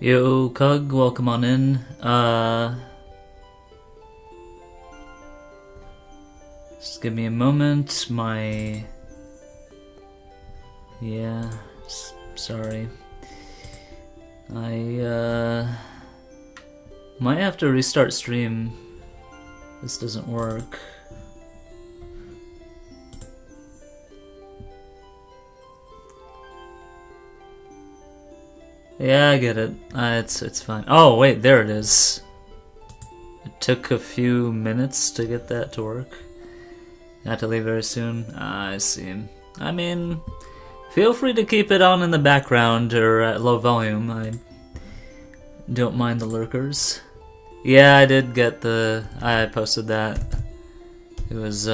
Yo, Cug, welcome on in. Just give me a moment. Yeah, sorry. I might have to restart stream. This doesn't work. Yeah, I get it. It's fine. Oh wait, there it is. It took a few minutes to get that to work. I have to leave very soon. I see. I mean, feel free to keep it on in the background or at low volume. I don't mind the lurkers. Yeah, I did get I posted that. It was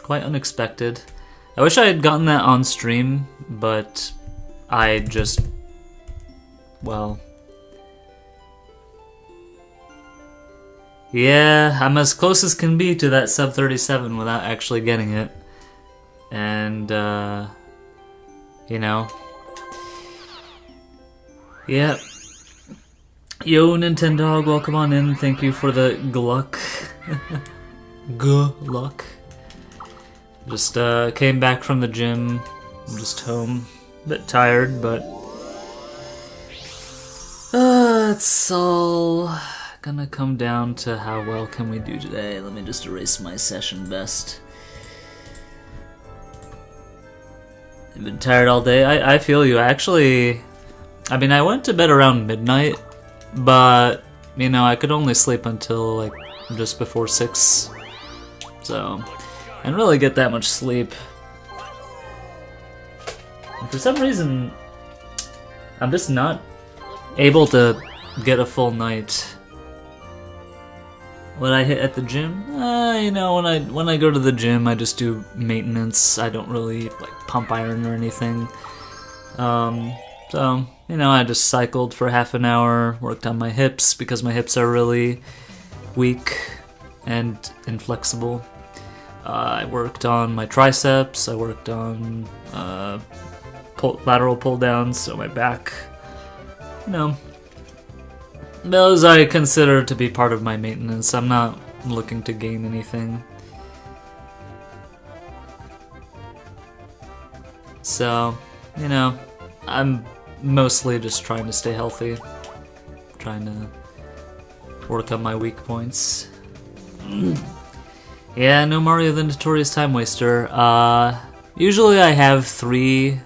quite unexpected. I wish I had gotten that on stream, but I just, well, yeah, I'm as close as can be to that sub-37 without actually getting it. And, you know. Yeah. Yo, Nintendo, welcome on in. Thank you for the gluck. Luck. Just, came back from the gym. I'm just home. A bit tired, but it's all gonna come down to how well can we do today. Let me just erase my session best. I've been tired all day. I feel you. Actually, I mean, I went to bed around midnight, but, you know, I could only sleep until, like, just before 6. So, I didn't really get that much sleep. And for some reason, I'm just not able to get a full night. What I hit at the gym? You know, when I go to the gym, I just do maintenance. I don't really like pump iron or anything. So, you know, I just cycled for half an hour, worked on my hips because my hips are really weak and inflexible. I worked on my triceps. I worked on lateral pull downs, so my back. You know, those I consider to be part of my maintenance. I'm not looking to gain anything. So, you know, I'm mostly just trying to stay healthy. Trying to work on my weak points. Yeah, no Mario the Notorious Time Waster. Usually I have 3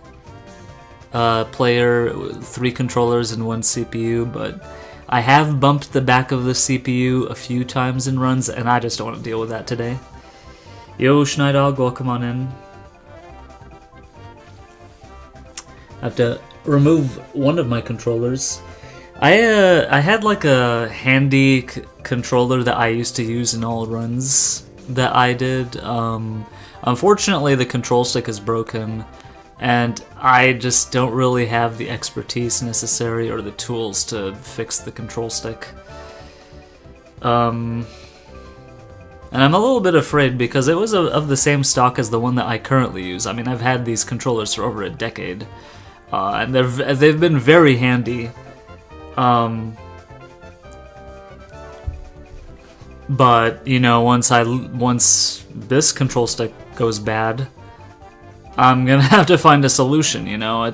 controllers and 1 CPU, but I have bumped the back of the CPU a few times in runs, and I just don't want to deal with that today. Yo, Schneidog, welcome on in. I have to remove one of my controllers. I had like a handy controller that I used to use in all runs that I did. Unfortunately, the control stick is broken, and I just don't really have the expertise necessary or the tools to fix the control stick. And I'm a little bit afraid because it was of the same stock as the one that I currently use. I mean, I've had these controllers for over a decade, and they've been very handy. But, you know, once this control stick goes bad, I'm gonna have to find a solution, you know.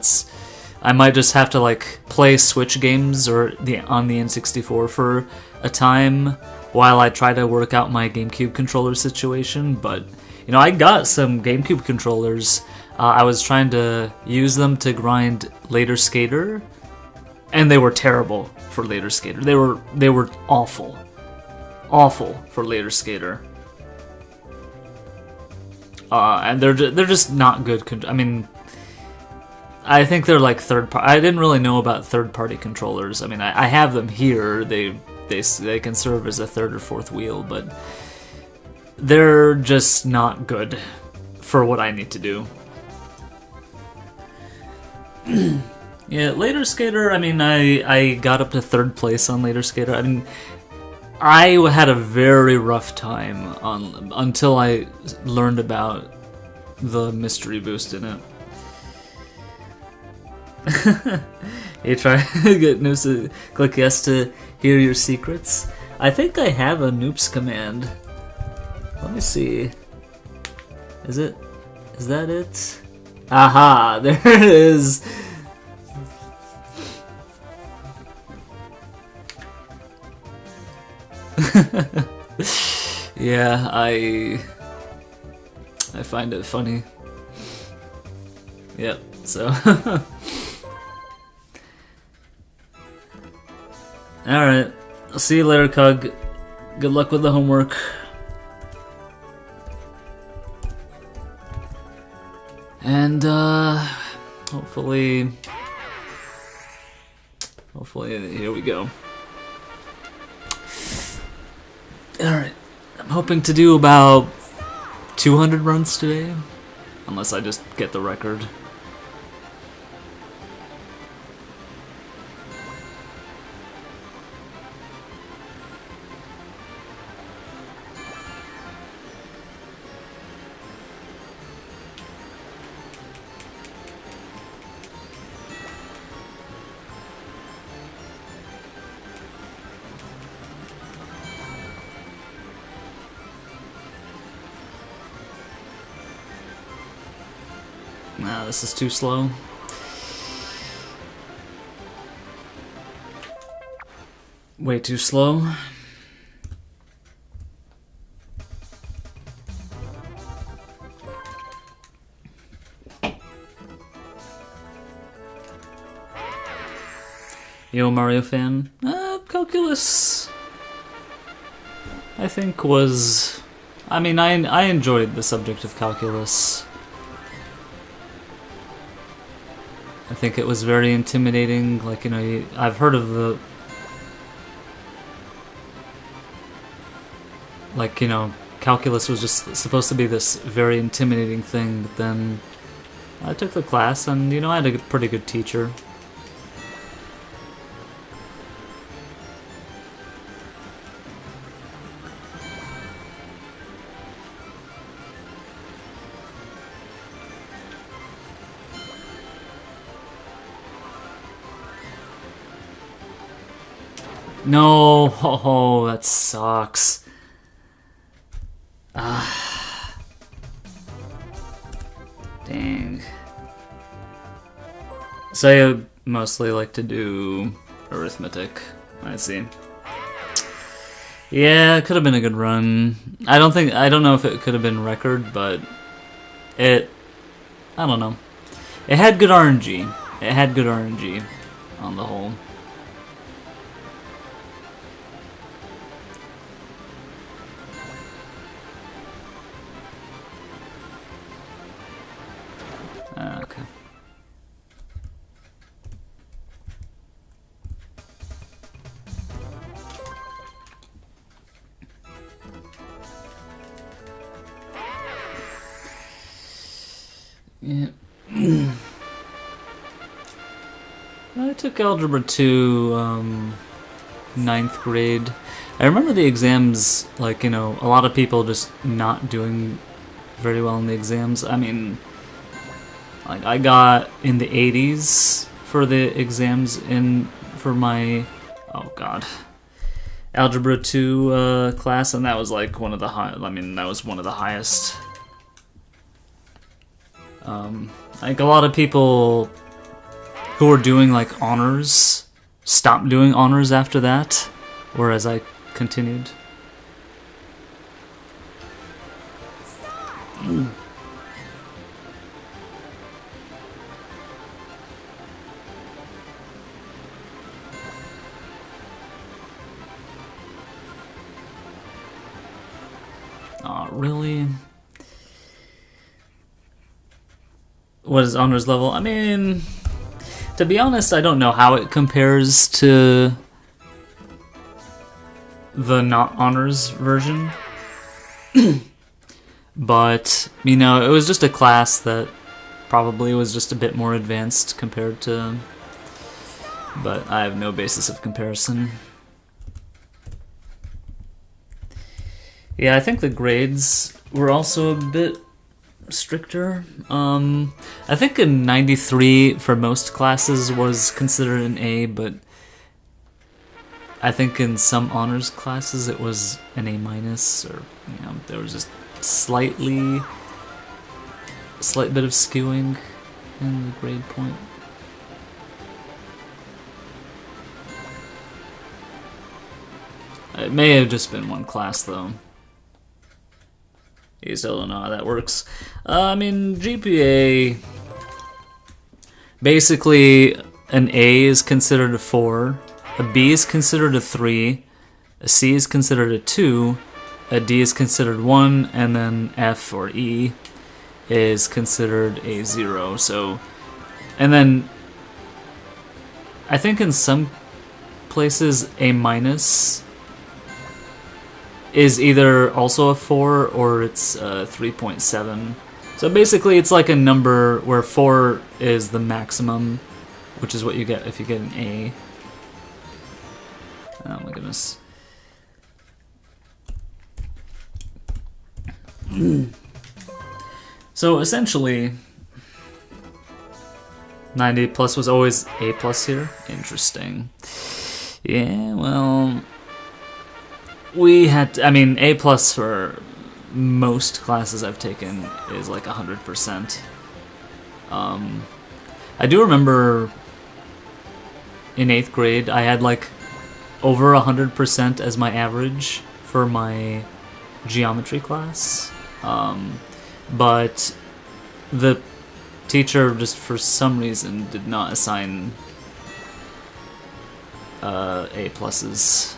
I might just have to, like, play Switch games or on the N64 for a time while I try to work out my GameCube controller situation. But, you know, I got some GameCube controllers. I was trying to use them to grind Later Skater, and they were terrible for Later Skater. They were awful for Later Skater. And they're just not good. I mean, I think they're like third-party. I didn't really know about third-party controllers. I mean, I have them here. They can serve as a third or fourth wheel, but they're just not good for what I need to do. Yeah, Later Skater. I mean, I got up to 3rd place on Later Skater. I mean, I had a very rough time until I learned about the mystery boost in it. You try to get Noops to click yes to hear your secrets. I think I have a Noops command. Let me see. Is that it? Aha, there it is. Yeah, I find it funny. Yep, so alright. I'll see you later, Cug. Good luck with the homework. And hopefully here we go. Alright. I'm hoping to do about 200 runs today. Unless I just get the record. Nah, this is too slow. Way too slow. You a Mario fan? Calculus, I think was... I mean, I enjoyed the subject of calculus. I think it was very intimidating, like, you know, I've heard of the... Like, you know, calculus was just supposed to be this very intimidating thing, but then I took the class and, you know, I had a pretty good teacher. No, oh, that sucks. Dang. So I mostly like to do arithmetic. I see. Yeah, it could have been a good run. I don't know if it could have been record, but I don't know. It had good RNG. It had good RNG on the whole. Okay. Yeah. I took Algebra 2, 9th grade. I remember the exams, like, you know, a lot of people just not doing very well in the exams. I mean, like, I got in the 80s for the exams for my, oh god, Algebra 2 class, and that was like one of the that was one of the highest. Like, a lot of people who were doing like honors stopped doing honors after that, whereas I continued. Aw, really? What is honors level? I mean, to be honest, I don't know how it compares to the not honors version. But, you know, it was just a class that probably was just a bit more advanced compared to... But I have no basis of comparison. Yeah, I think the grades were also a bit stricter. I think in 93 for most classes was considered an A, but I think in some honors classes it was an A minus, or there was just slight bit of skewing in the grade point. It may have just been one class though. You still don't know how that works. I mean, GPA, basically an A is considered a 4, a B is considered a 3, a C is considered a 2, a D is considered 1, and then F or E is considered a 0. So, and then I think in some places A minus is either also a 4 or it's 3.7. So basically it's like a number where 4 is the maximum, which is what you get if you get an A. Oh my goodness. So essentially 90 plus was always A plus here. Interesting. Yeah, well, we had, I mean, A plus for most classes I've taken is like 100%. I do remember in 8th grade I had like over 100% as my average for my geometry class, but the teacher just for some reason did not assign A pluses.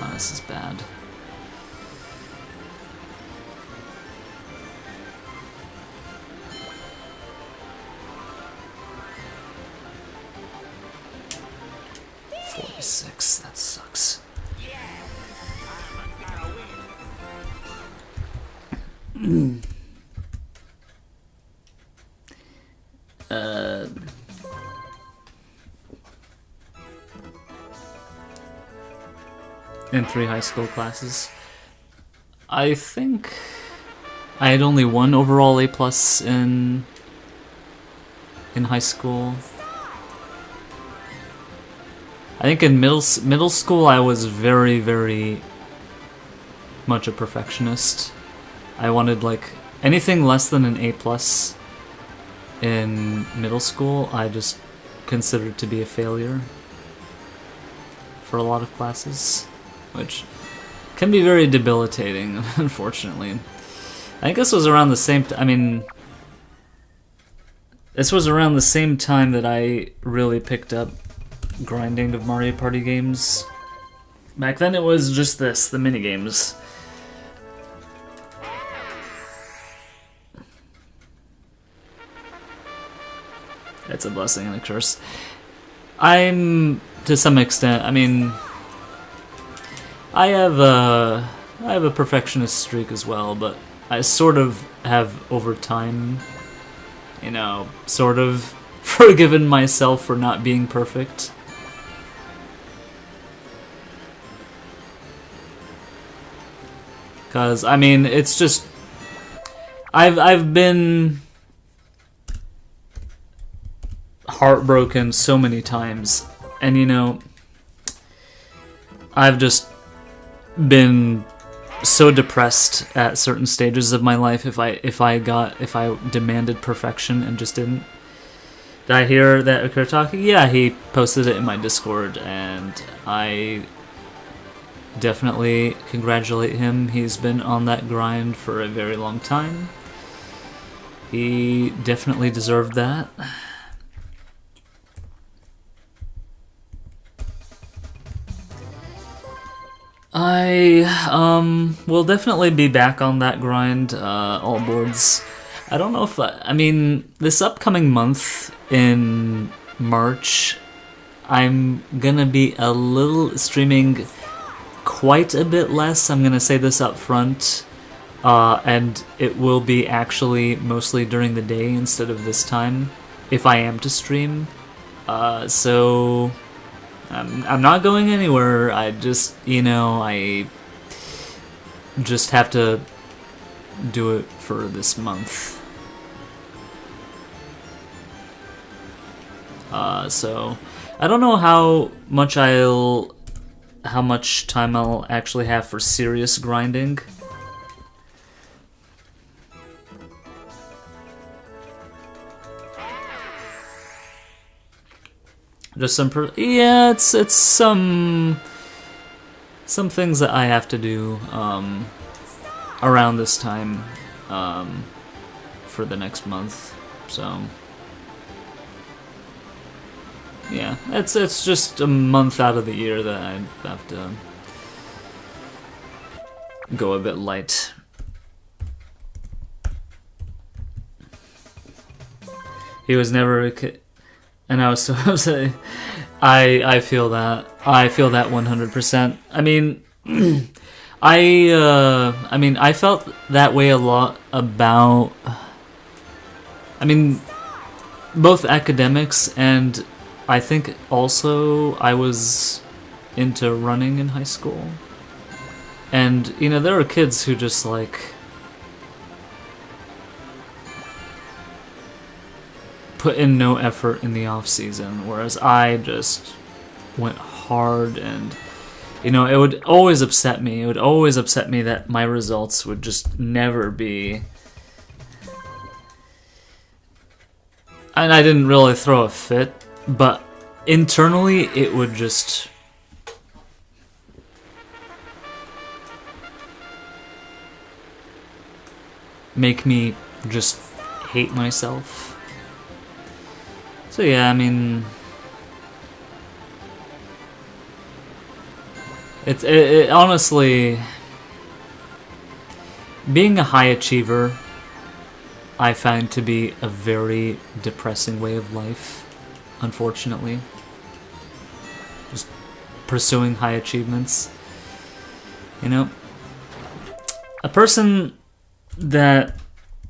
Oh, this is bad. $46, that sucks. In 3 high school classes. I think I had only 1 overall A plus in high school. I think in middle school I was very, very much a perfectionist. I wanted like anything less than an A plus in middle school I just considered to be a failure for a lot of classes, which can be very debilitating, unfortunately. I think this was around the same this was around the same time that I really picked up grinding of Mario Party games. Back then it was just the minigames. It's a blessing and a curse. I'm, to some extent, I mean, I have a perfectionist streak as well, but I sort of have over time, sort of forgiven myself for not being perfect. Cause I mean, it's just I've been heartbroken so many times, and I've just been so depressed at certain stages of my life if I demanded perfection and just didn't. Did I hear that Okur talking? Yeah, he posted it in my Discord, and I definitely congratulate him. He's been on that grind for a very long time. He definitely deserved that. I will definitely be back on that grind, all boards. I don't know if I mean, this upcoming month in March, I'm gonna be streaming quite a bit less. I'm gonna say this up front, and it will be actually mostly during the day instead of this time, if I am to stream. So I'm not going anywhere. I just, I just have to do it for this month. So I don't know how much time I'll actually have for serious grinding. Just yeah, it's some things that I have to do around this time for the next month. So yeah, it's just a month out of the year that I have to go a bit light. He was never a kid. And I was so upset. I feel that. I feel that 100%. I mean, I felt that way a lot about, both academics, and I think also I was into running in high school. And, you know, there are kids who just like put in no effort in the off season, whereas I just went hard, and you know, it would always upset me. It would always upset me that my results would just never be. And I didn't really throw a fit, but internally it would just make me just hate myself. So yeah, I mean, it honestly, being a high achiever, I find to be a very depressing way of life, unfortunately. Just pursuing high achievements. You know, a person that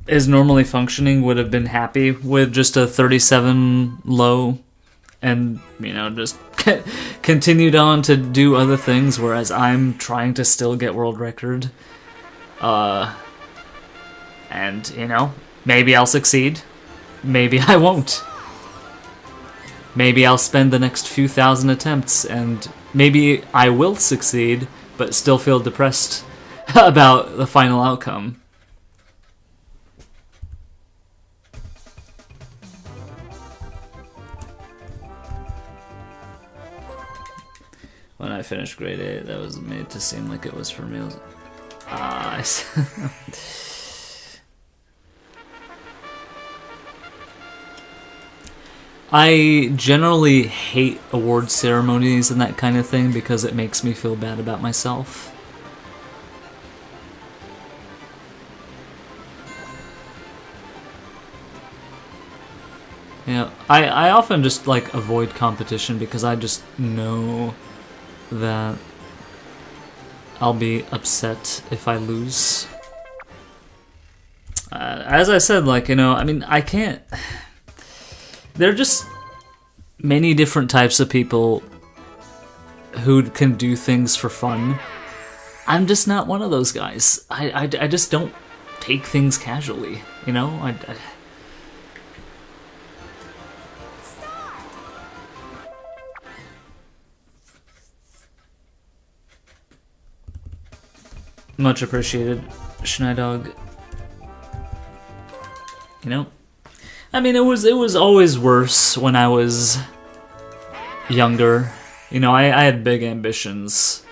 is normally functioning would have been happy with just a 37 low and, you know, just continued on to do other things, whereas I'm trying to still get world record. And, you know, maybe I'll succeed. Maybe I won't. Maybe I'll spend the next few thousand attempts, and maybe I will succeed, but still feel depressed about the final outcome. When I finished grade 8, that was made to seem like it was for me. I generally hate award ceremonies and that kind of thing because it makes me feel bad about myself. Yeah, I often just like avoid competition because I just know that I'll be upset if I lose. As I said, like, you know, I mean, I can't. There are just many different types of people who can do things for fun. I'm just not one of those guys. I just don't take things casually, you know? Much appreciated, Schneidog. You know, I mean, it was always worse when I was younger. You know, I had big ambitions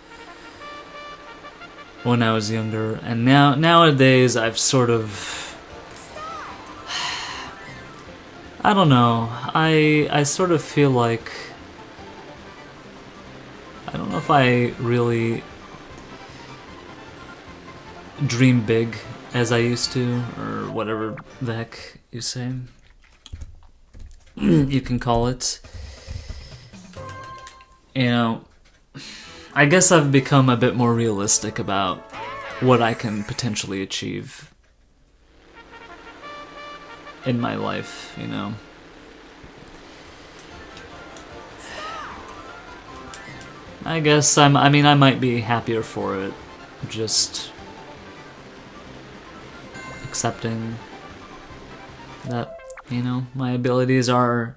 when I was younger, and nowadays I've sort of, I don't know. I sort of feel like, I don't know if I really dream big as I used to, or whatever the heck you say. You can call it. You know, I guess I've become a bit more realistic about what I can potentially achieve in my life, you know. I guess I mean, I might be happier for it. Just accepting that, you know, my abilities are...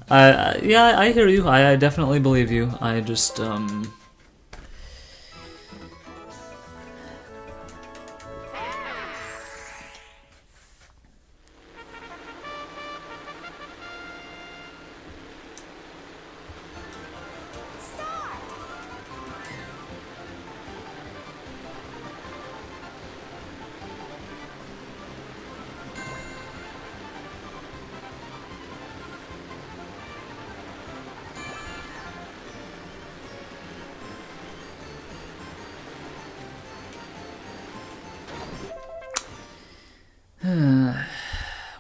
yeah, I hear you. I definitely believe you. I just,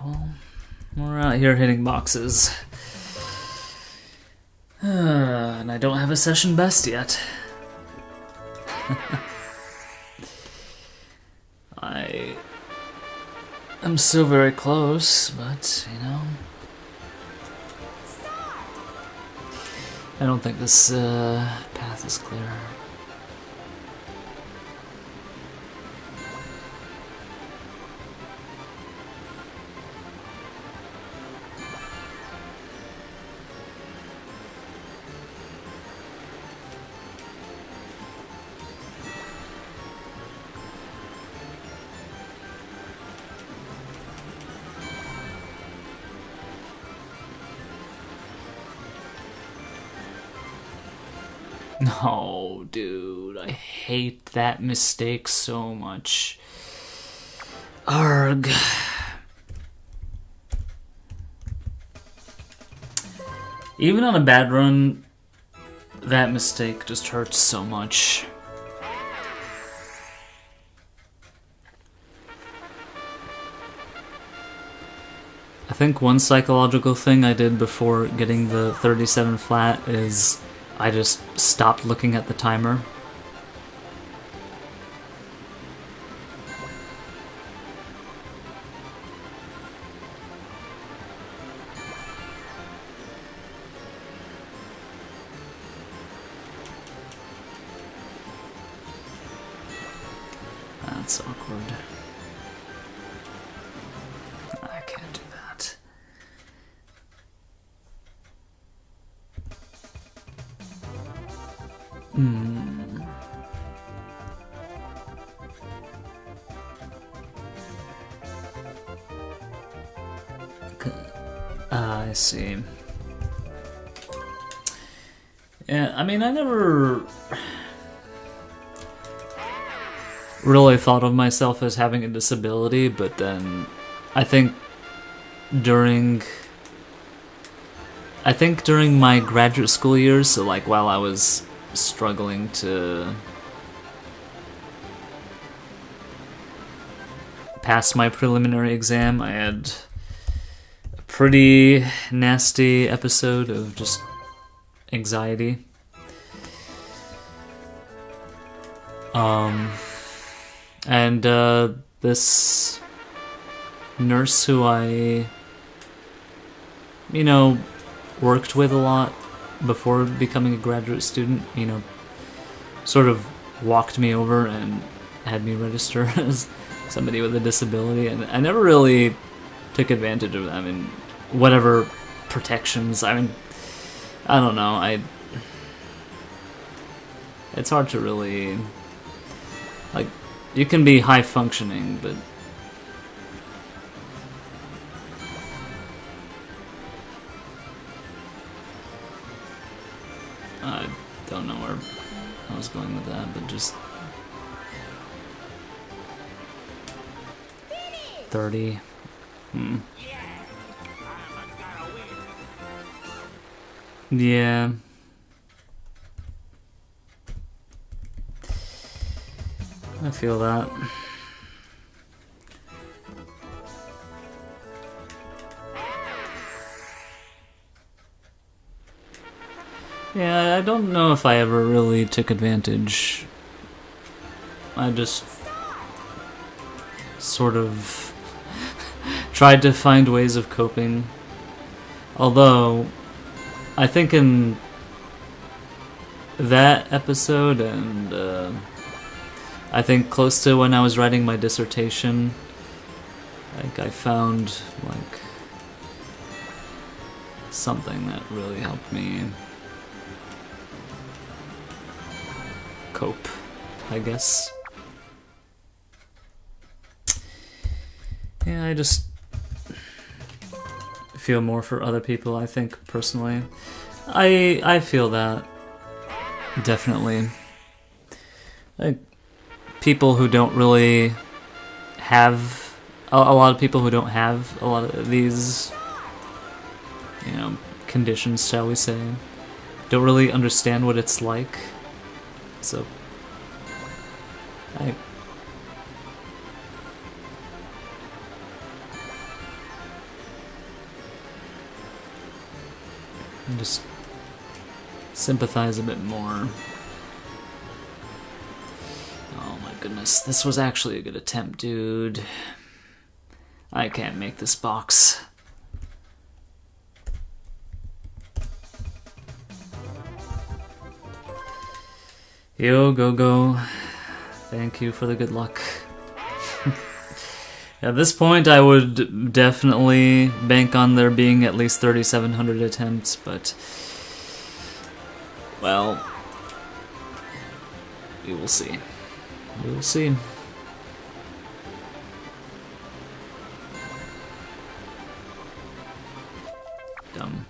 well, we're out here hitting boxes. And I don't have a session best yet. I am so very close, but, you know, I don't think this path is clear. No, dude, I hate that mistake so much. Arg. Even on a bad run, that mistake just hurts so much. I think one psychological thing I did before getting the 37 flat is I just stopped looking at the timer. That's awkward. I can't do that. I see. Yeah, I mean, I never really thought of myself as having a disability, but then I think during my graduate school years, so like while I was struggling to pass my preliminary exam, I had a pretty nasty episode of just anxiety. And this nurse who I, you know, worked with a lot before becoming a graduate student, you know, sort of walked me over and had me register as somebody with a disability, and I never really took advantage of that. I mean, whatever protections, I mean, I don't know, it's hard to really, like, you can be high functioning, but I don't know where I was going with that, but just 30. Yeah. I feel that. Yeah, I don't know if I ever really took advantage. I just sort of tried to find ways of coping. Although, I think in that episode, and I think close to when I was writing my dissertation, like I found like something that really helped me cope, I guess. Yeah, I just feel more for other people, I think, personally. I feel that, definitely. Like, people who don't really have... A lot of people who don't have a lot of these, you know, conditions, shall we say, don't really understand what it's like. So, I just sympathize a bit more. Oh my goodness, this was actually a good attempt, dude. I can't make this box. Yo, go. Thank you for the good luck. At this point, I would definitely bank on there being at least 3,700 attempts, but... well... we will see. We will see. Dumb.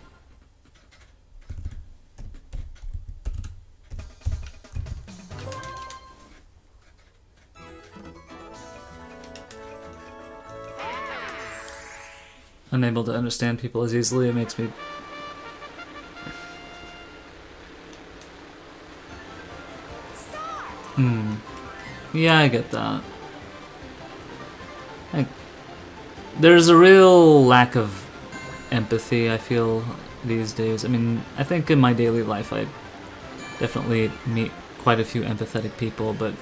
Unable to understand people as easily, it makes me... Yeah, I get that. There's a real lack of empathy, I feel, these days. I mean, I think in my daily life I definitely meet quite a few empathetic people, but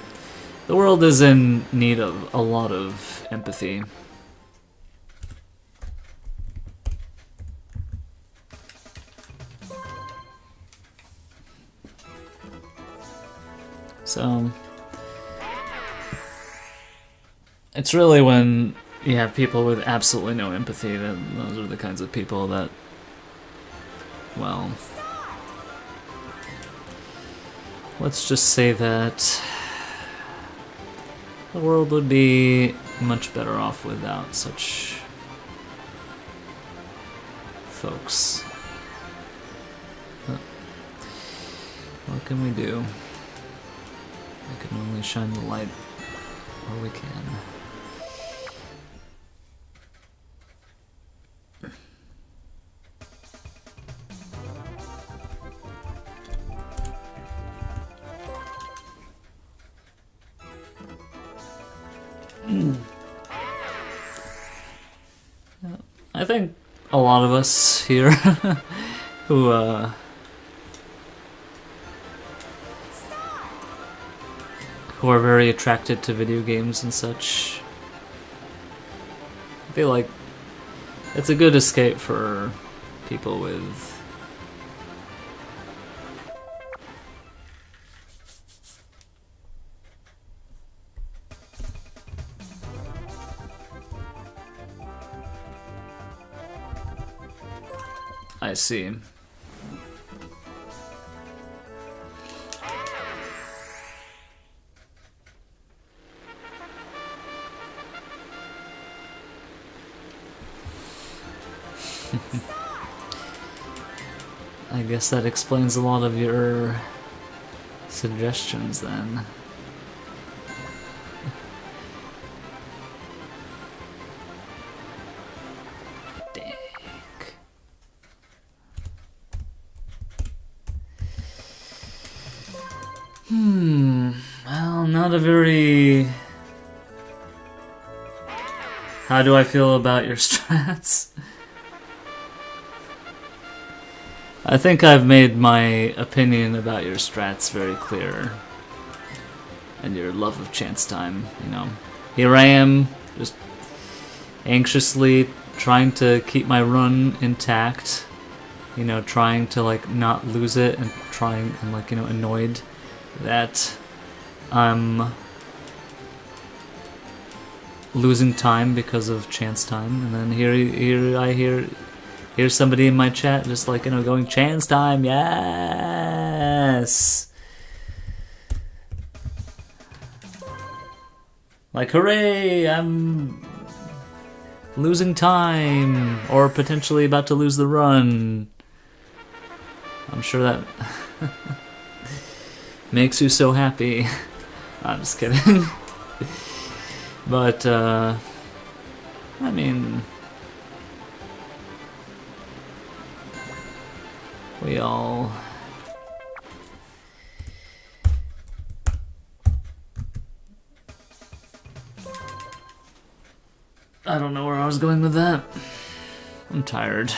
the world is in need of a lot of empathy. So, it's really when you have people with absolutely no empathy that those are the kinds of people that, well, let's just say that the world would be much better off without such folks. But what can we do? We can only shine the light where we can. I think a lot of us here who are very attracted to video games and such, I feel like it's a good escape for people with I see. I guess that explains a lot of your suggestions then. Well, not a very... How do I feel about your strats? I think I've made my opinion about your strats very clear. And your love of chance time, you know. Here I am, just anxiously trying to keep my run intact. You know, trying to, like, not lose it, and trying, and, like, you know, annoyed that I'm losing time because of chance time, and then here I hear somebody in my chat just like, you know, going, chance time, yes, like, hooray, I'm losing time, or potentially about to lose the run. I'm sure that makes you so happy. I'm just kidding. But, I mean, we all... I don't know where I was going with that. I'm tired.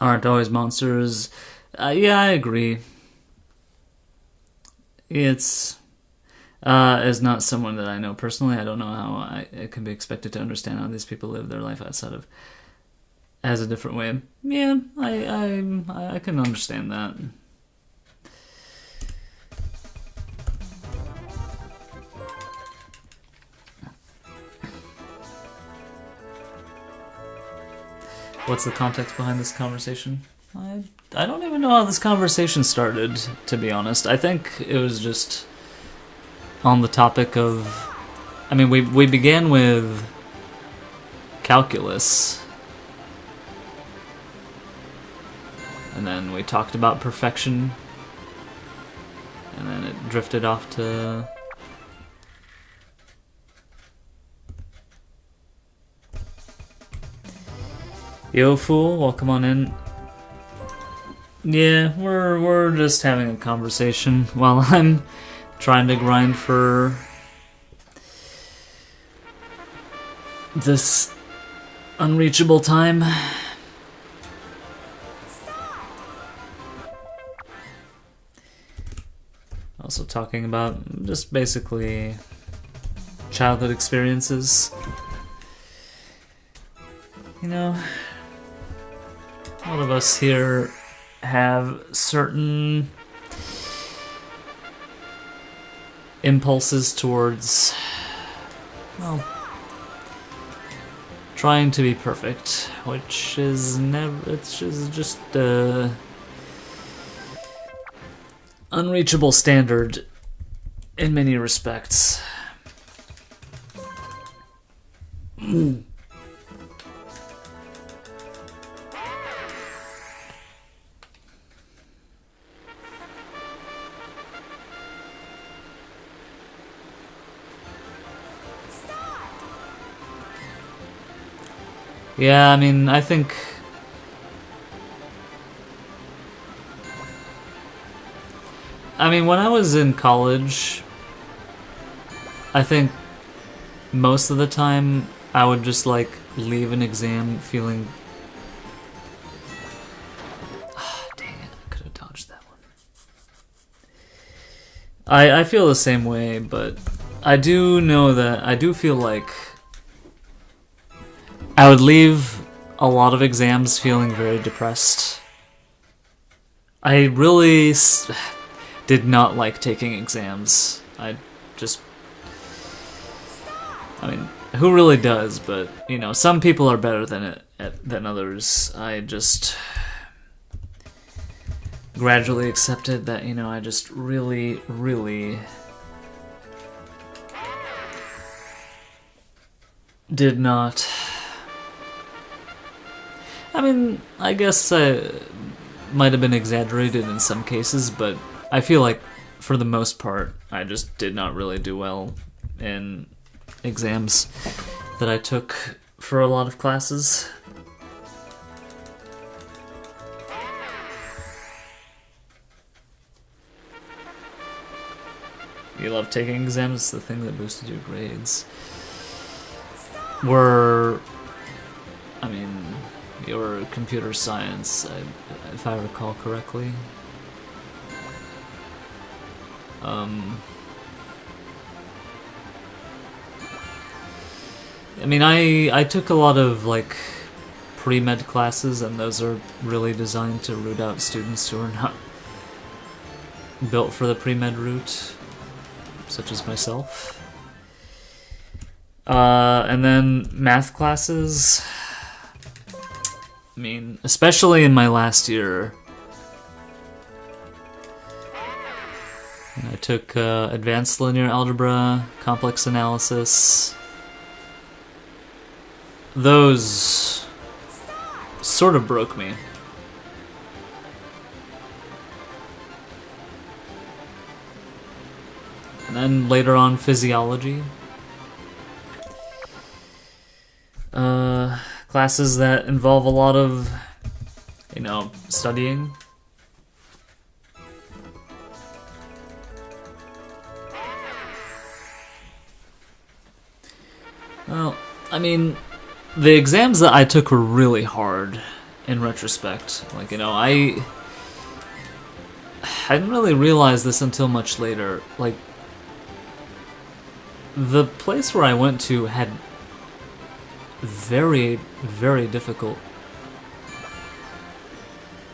Aren't always monsters. Yeah, I agree. It's as not someone that I know personally. I don't know how I can be expected to understand how these people live their life outside of as a different way. Yeah, I can understand that. What's the context behind this conversation? I don't even know how this conversation started, to be honest. I think it was just on the topic of... I mean, we began with calculus. And then we talked about perfection. And then it drifted off to... Yo, fool, welcome on in. Yeah, we're just having a conversation while I'm trying to grind for this unreachable time. Also talking about just basically childhood experiences. You know, a lot of us here have certain impulses towards, well, trying to be perfect, which is just unreachable standard in many respects. Yeah, I mean, I think I mean, when I was in college, I think most of the time I would just like leave an exam feeling... dang it, I could have dodged that one. I feel the same way, but I do know that I do feel like I would leave a lot of exams feeling very depressed. I really did not like taking exams. I mean, who really does? But you know, some people are better than others. I just gradually accepted that, you know, I just really did not. I mean, I guess I might have been exaggerated in some cases, but I feel like for the most part, I just did not really do well in exams that I took for a lot of classes. You love taking exams, the thing that boosted your grades. I mean, your computer science, if I recall correctly. I mean, I took a lot of like pre-med classes, and those are really designed to root out students who are not built for the pre-med route, such as myself. And then math classes. I mean, especially in my last year, I took advanced linear algebra, complex analysis. Those sort of broke me. And then later on, physiology. Classes that involve a lot of, you know, studying. Well, I mean, the exams that I took were really hard in retrospect. Like, you know, I didn't really realize this until much later. Like, the place where I went to had very difficult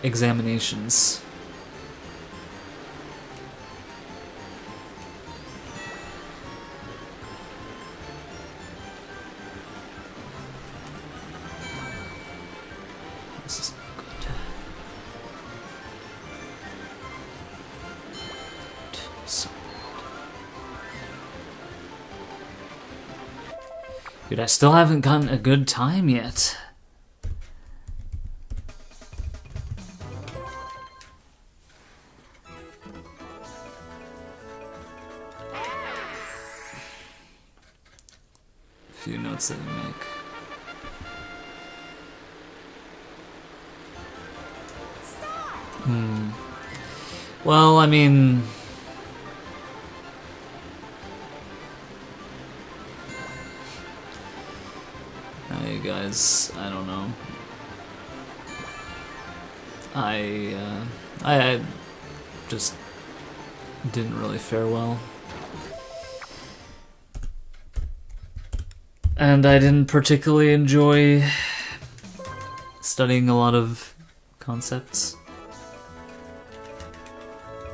examinations. This is not good. So dude, I still haven't gotten a good time yet. A few notes that you make. Well, I mean... Hey guys, I don't know. I just didn't really fare well. And I didn't particularly enjoy studying a lot of concepts.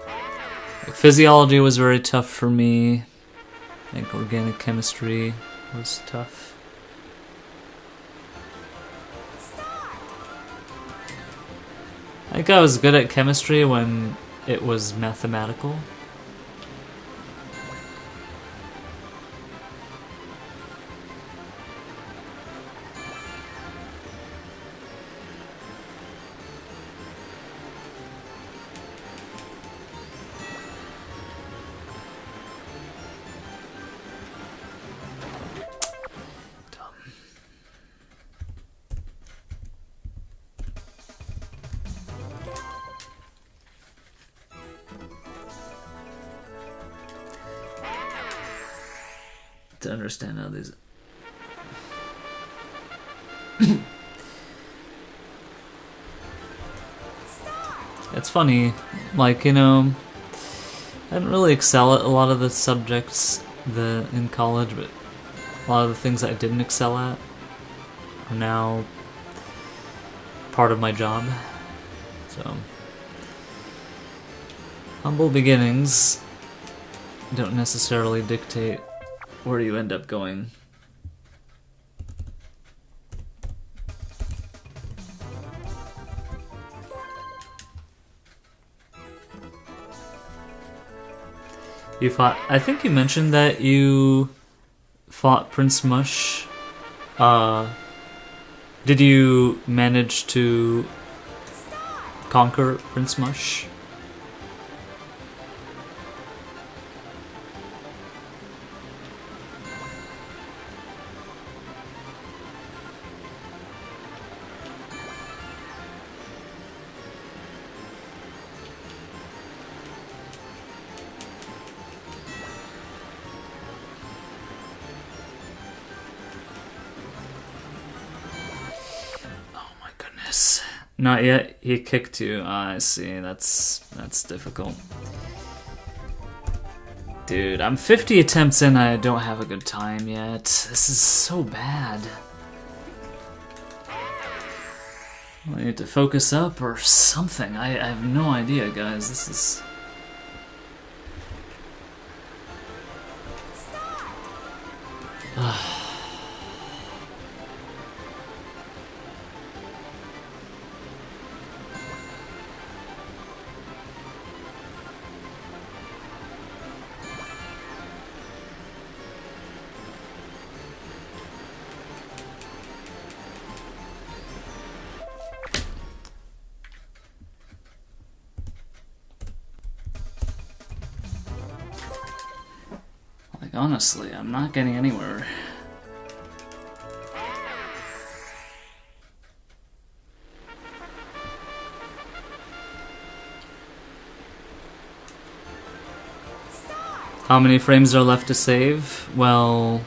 Like, physiology was very tough for me. I think organic chemistry was tough. I think I was good at chemistry when it was mathematical. to understand how these... It's funny, like, you know, I didn't really excel at a lot of the subjects in college, but a lot of the things that I didn't excel at are now part of my job. So, humble beginnings don't necessarily dictate where you end up going. You fought... I think you mentioned that you fought Prince Mush. Did you manage to conquer Prince Mush? Not yet. He kicked you. I see. That's difficult. Dude, I'm 50 attempts in. I don't have a good time yet. This is so bad. I need to focus up or something. I have no idea, guys. This is... Honestly, I'm not getting anywhere. How many frames are left to save? Well...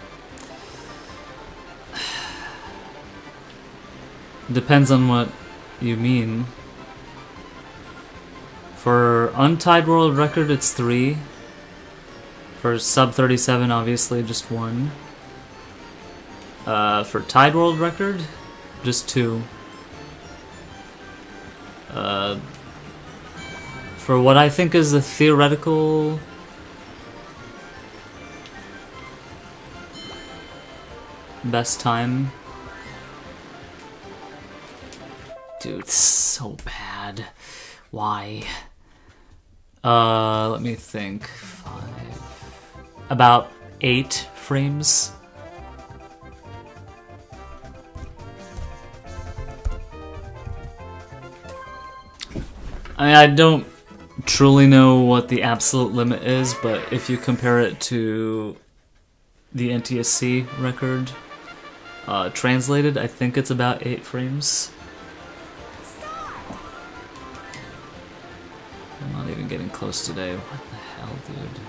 depends on what you mean. For Untied World Record, it's 3. For sub-37, obviously, just 1. For Tied World Record, just 2. For what I think is the theoretical... best time... Dude, it's so bad. Why? Let me think. 5... About 8 frames. I mean, I don't truly know what the absolute limit is, but if you compare it to the NTSC record translated, I think it's about 8 frames. I'm not even getting close today. What the hell, dude?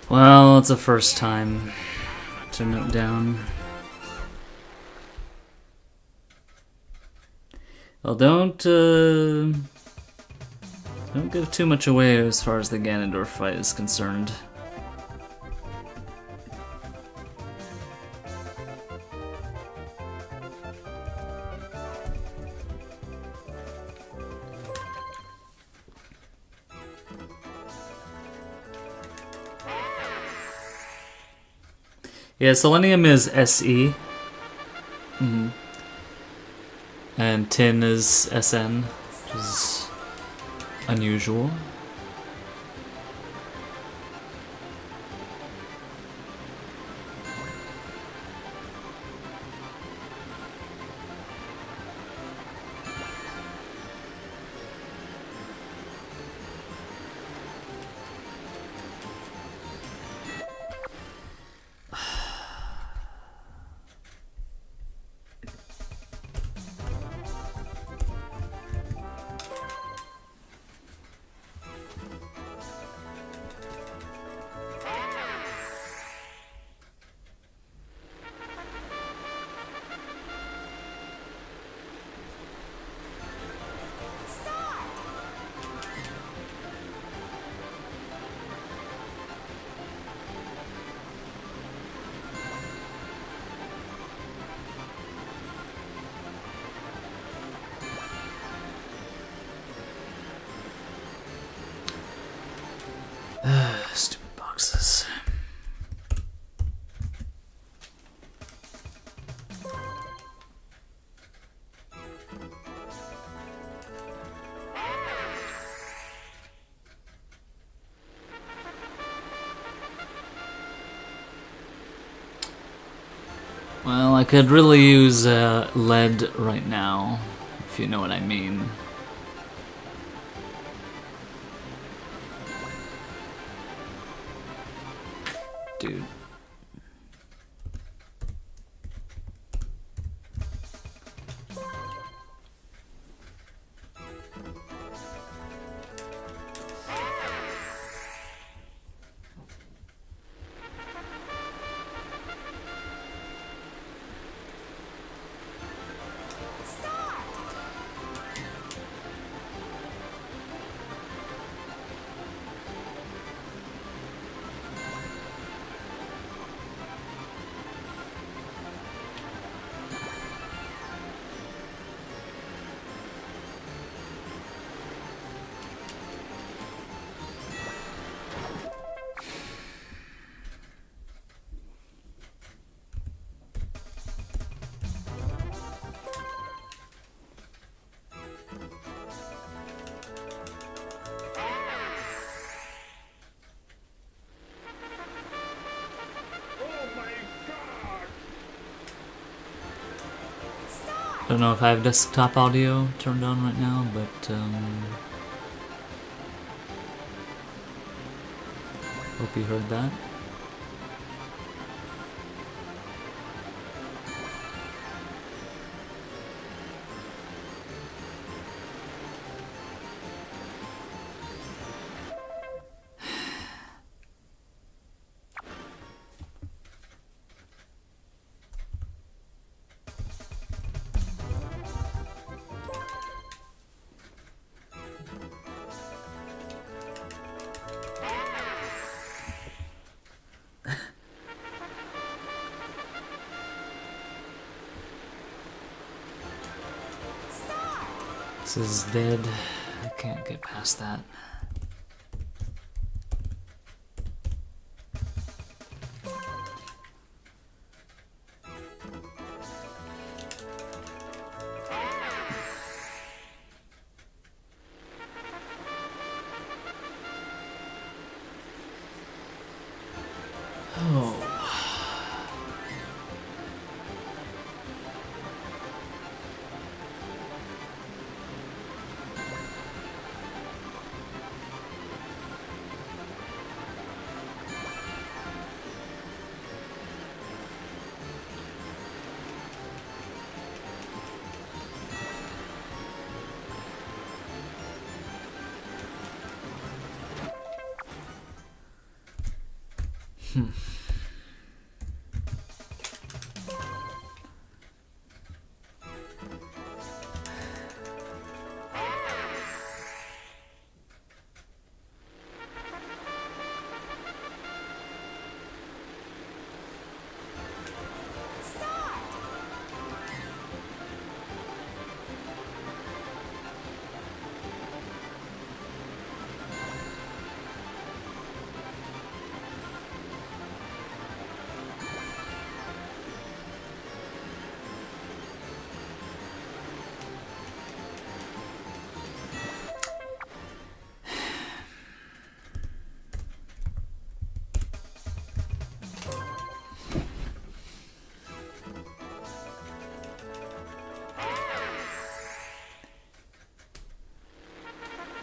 Well, it's a first time to note down. Well, don't give too much away as far as the Ganondorf fight is concerned. Yeah, Selenium is SE. And Tin is SN, which is unusual. Well, I could really use lead right now, if you know what I mean. Dude. I don't know if I have desktop audio turned on right now, but hope you heard that. This is dead. I can't get past that. Oh.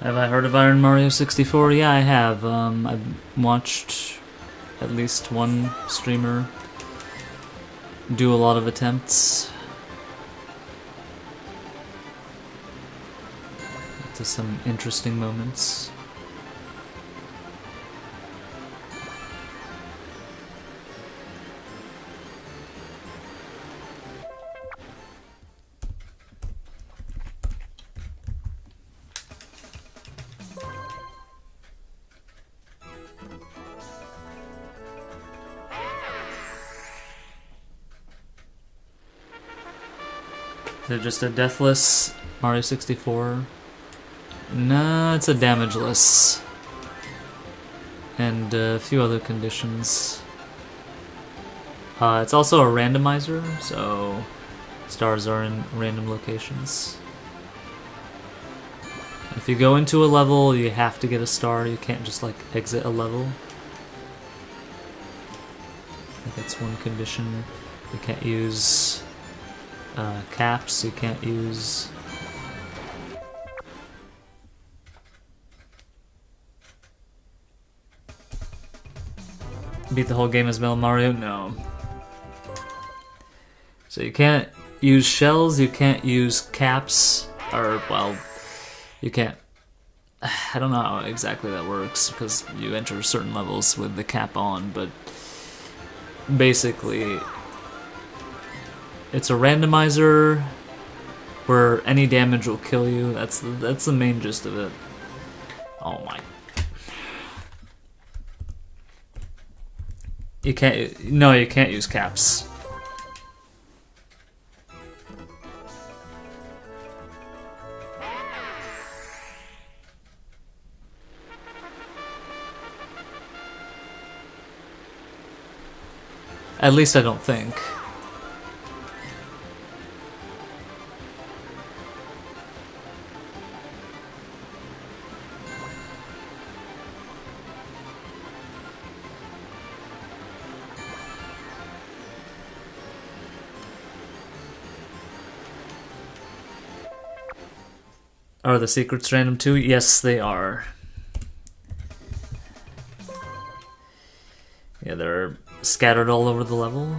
Have I heard of Iron Mario 64? Yeah, I have. I've watched at least one streamer do a lot of attempts to some interesting moments. Is it just a deathless Mario 64? No, it's a damageless. And a few other conditions. It's also a randomizer, so stars are in random locations. If you go into a level, you have to get a star. You can't just like exit a level. I think that's one condition. You can't use caps, you can't use... Beat the whole game as Metal Mario? No. So you can't use shells, you can't use caps, or, well, you can't... I don't know how exactly that works, because you enter certain levels with the cap on, but basically it's a randomizer where any damage will kill you. That's the main gist of it. Oh my. You can't use caps. At least I don't think. Are the secrets random too? Yes, they are. Yeah, they're scattered all over the level.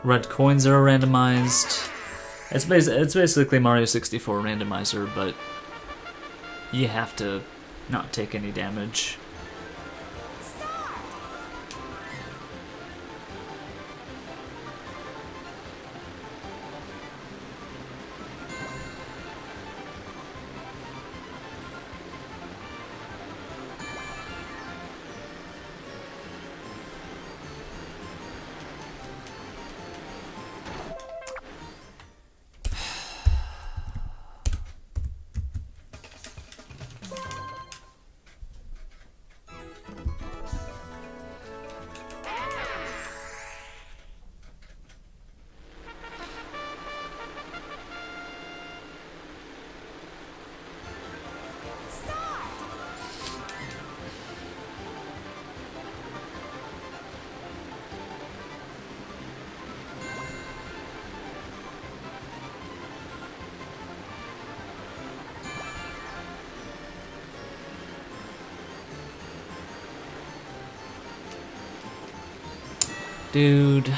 Red coins are randomized. It's basically Mario 64 randomizer, but you have to not take any damage. Dude.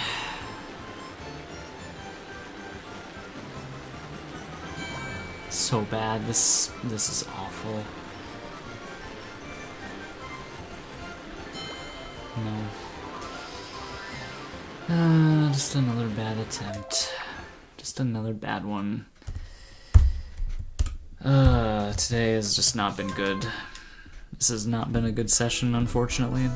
So bad. This is awful. No. Just another bad attempt. Just another bad one. Today has just not been good. This has not been a good session, unfortunately.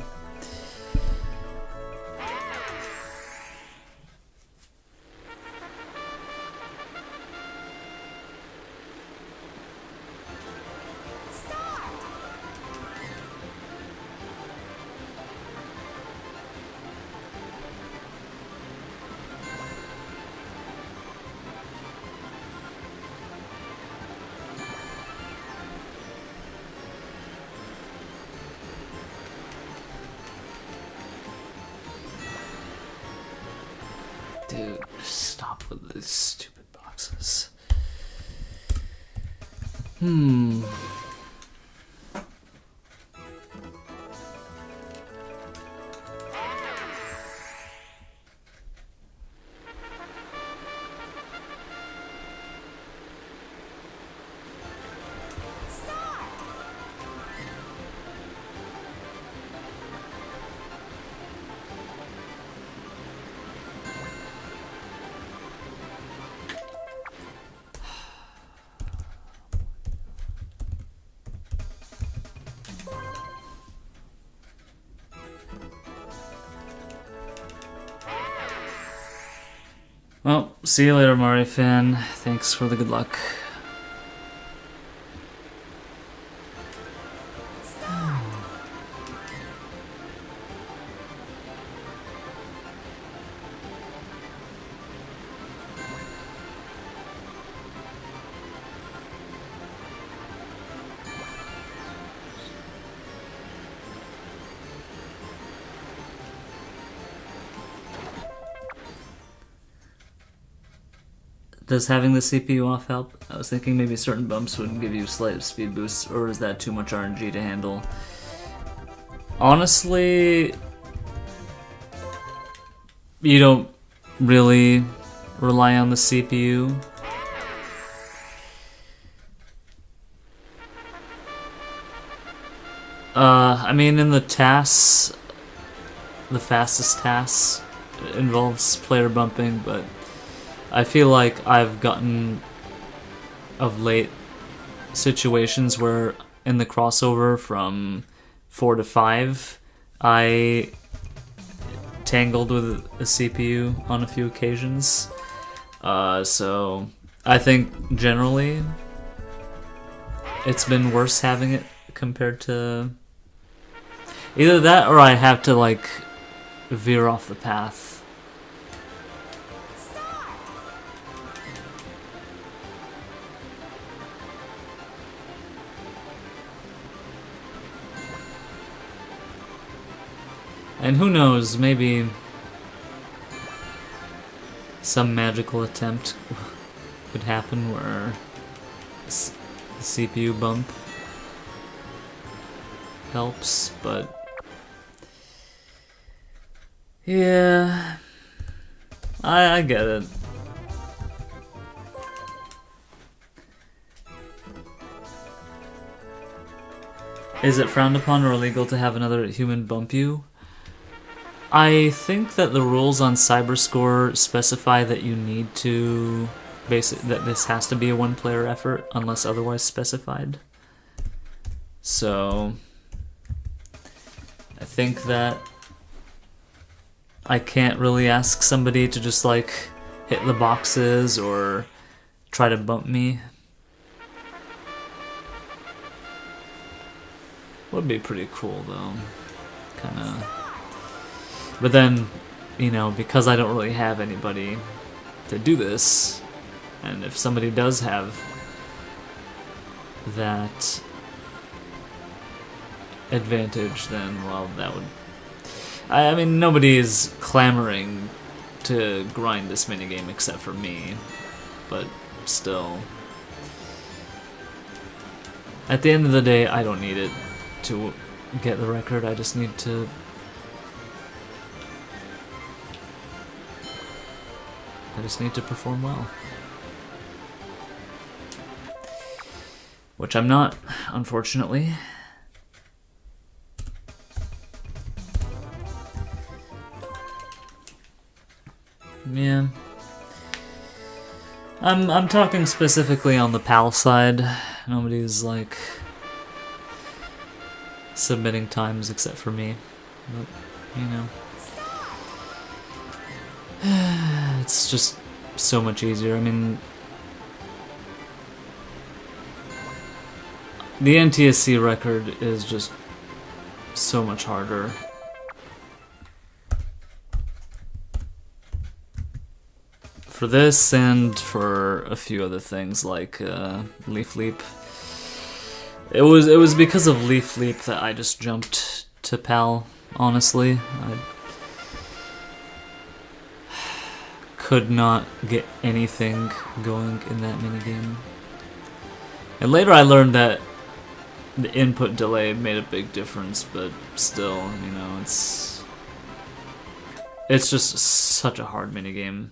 Dude, stop with these stupid boxes. Well, see you later, Mario fan. Thanks for the good luck. Does having the CPU off help? I was thinking maybe certain bumps would give you slight speed boosts, or is that too much RNG to handle? Honestly, you don't really rely on the CPU. I mean, in the tasks, the fastest tasks involves player bumping, but I feel like I've gotten of late situations where in the crossover from 4 to 5, I tangled with a CPU on a few occasions. So I think generally it's been worse having it compared to either that or I have to like veer off the path. And who knows, maybe some magical attempt could happen where the CPU bump helps, but yeah, I get it. Is it frowned upon or illegal to have another human bump you? I think that the rules on Cyberscore specify that you need to that this has to be a one-player effort unless otherwise specified. So I think that I can't really ask somebody to just like hit the boxes or try to bump me. Would be pretty cool though, kinda. But then, you know, because I don't really have anybody to do this, and if somebody does have that advantage, then, well, that would... I mean, nobody is clamoring to grind this minigame except for me, but still. At the end of the day, I don't need it to get the record, I just need to... perform well. Which I'm not, unfortunately. Yeah. I'm talking specifically on the PAL side. Nobody's like submitting times except for me. But, you know. It's just so much easier. I mean, the NTSC record is just so much harder. For this and for a few other things like Leaf Leap. It was because of Leaf Leap that I just jumped to PAL, honestly. I could not get anything going in that minigame. And later I learned that the input delay made a big difference, but still, you know, it's just such a hard minigame.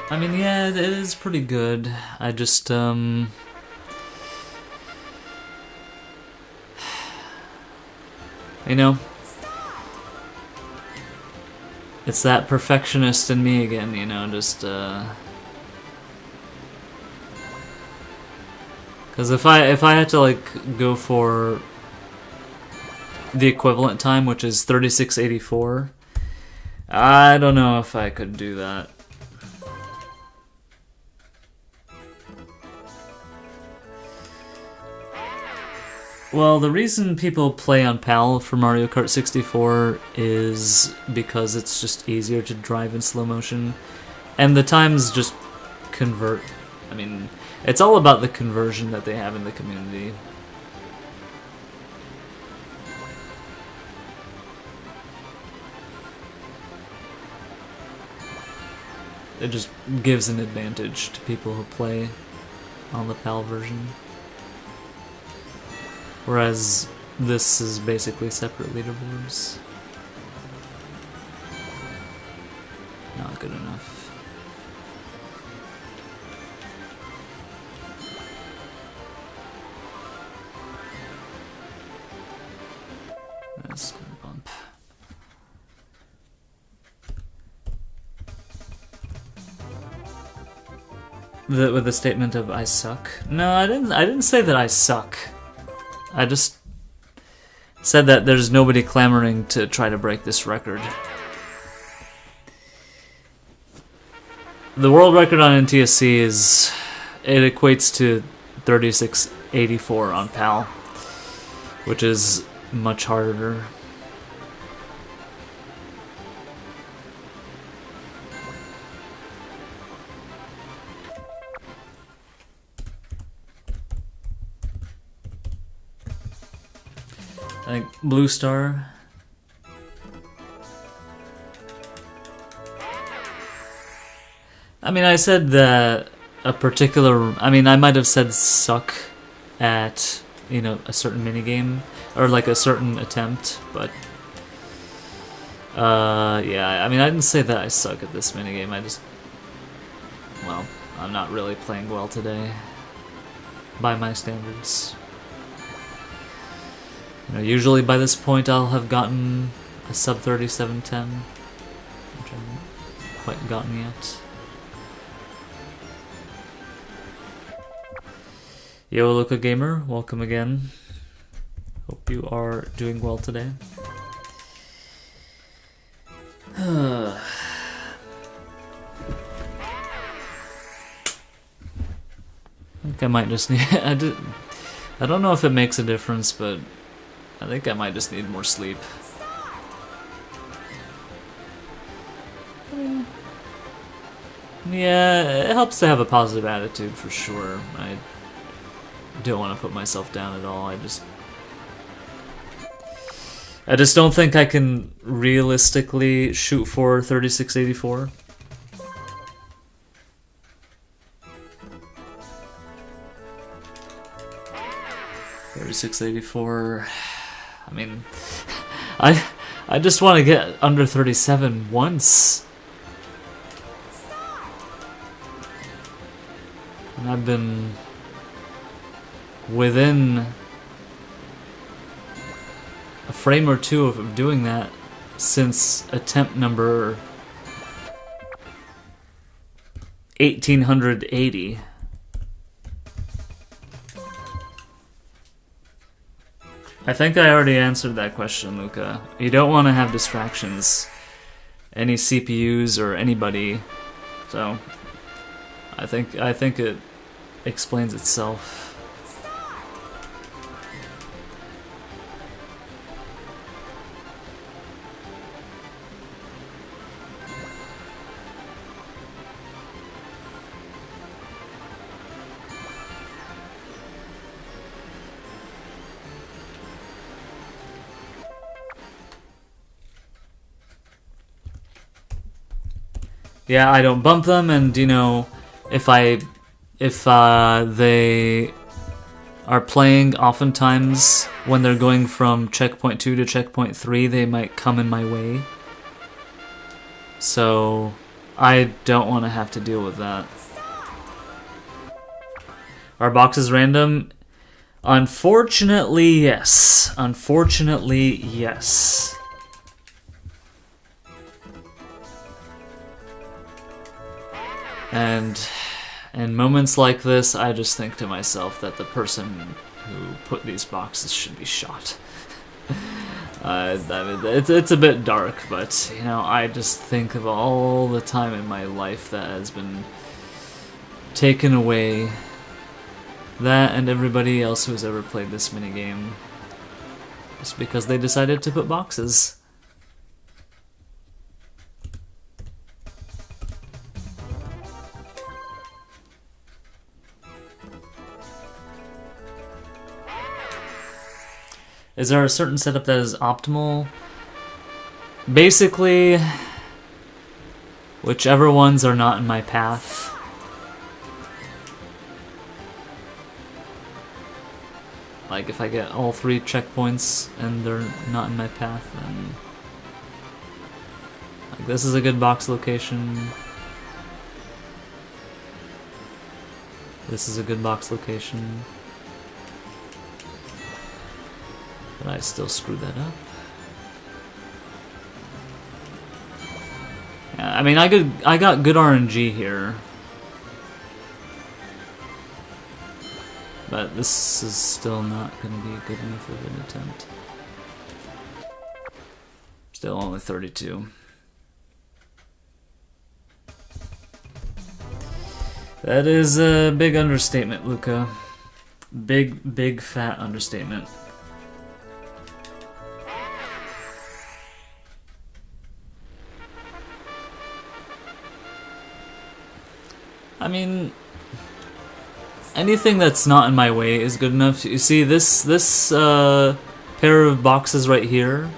I mean, yeah, it is pretty good. I just, you know, it's that perfectionist in me again, you know, just, because if I had to, like, go for the equivalent time, which is 3684, I don't know if I could do that. Well, the reason people play on PAL for Mario Kart 64 is because it's just easier to drive in slow motion, and the times just convert I mean, it's all about the conversion that they have in the community. It just gives an advantage to people who play on the PAL version. Whereas this is basically separate leaderboards. Not good enough. That's gonna bump. With the statement of "I suck." No, I didn't say that I suck. I just said that there's nobody clamoring to try to break this record. The world record on NTSC it equates to 3684 on PAL, which is much harder. I think Blue Star. I mean, I said that a particular... I mean, I might have said suck at, you know, a certain minigame, or like a certain attempt, but... yeah, I mean, I didn't say that I suck at this minigame, I just... Well, I'm not really playing well today, by my standards. You know, usually by this point I'll have gotten a sub-37 10, which I haven't quite gotten yet. Yo, Luca Gamer, welcome again. Hope you are doing well today. I think I might just need... I don't know if it makes a difference, but I think I might just need more sleep. Yeah, it helps to have a positive attitude for sure. I don't want to put myself down at all. I just don't think I can realistically shoot for 3684. $36.84. I mean, I just want to get under 37 once. And I've been within a frame or two of doing that since attempt number 1880. I think I already answered that question, Luca. You don't want to have distractions, any CPUs or anybody, so I think it explains itself. Yeah, I don't bump them, and you know, if they are playing, oftentimes when they're going from checkpoint 2 to checkpoint 3, they might come in my way. So I don't want to have to deal with that. Are boxes random? Unfortunately, yes. Unfortunately, yes. And in moments like this, I just think to myself that the person who put these boxes should be shot. I mean, it's a bit dark, but you know, I just think of all the time in my life that has been taken away. That and everybody else who has ever played this minigame, just because they decided to put boxes. Is there a certain setup that is optimal? Basically, whichever ones are not in my path. Like if I get all 3 checkpoints and they're not in my path, then like this is a good box location. This is a good box location. But I still screwed that up. Yeah, I mean I got good RNG here. But this is still not going to be good enough of an attempt. Still only 32. That is a big understatement, Luca. Big fat understatement. I mean, anything that's not in my way is good enough. You see, this pair of boxes right here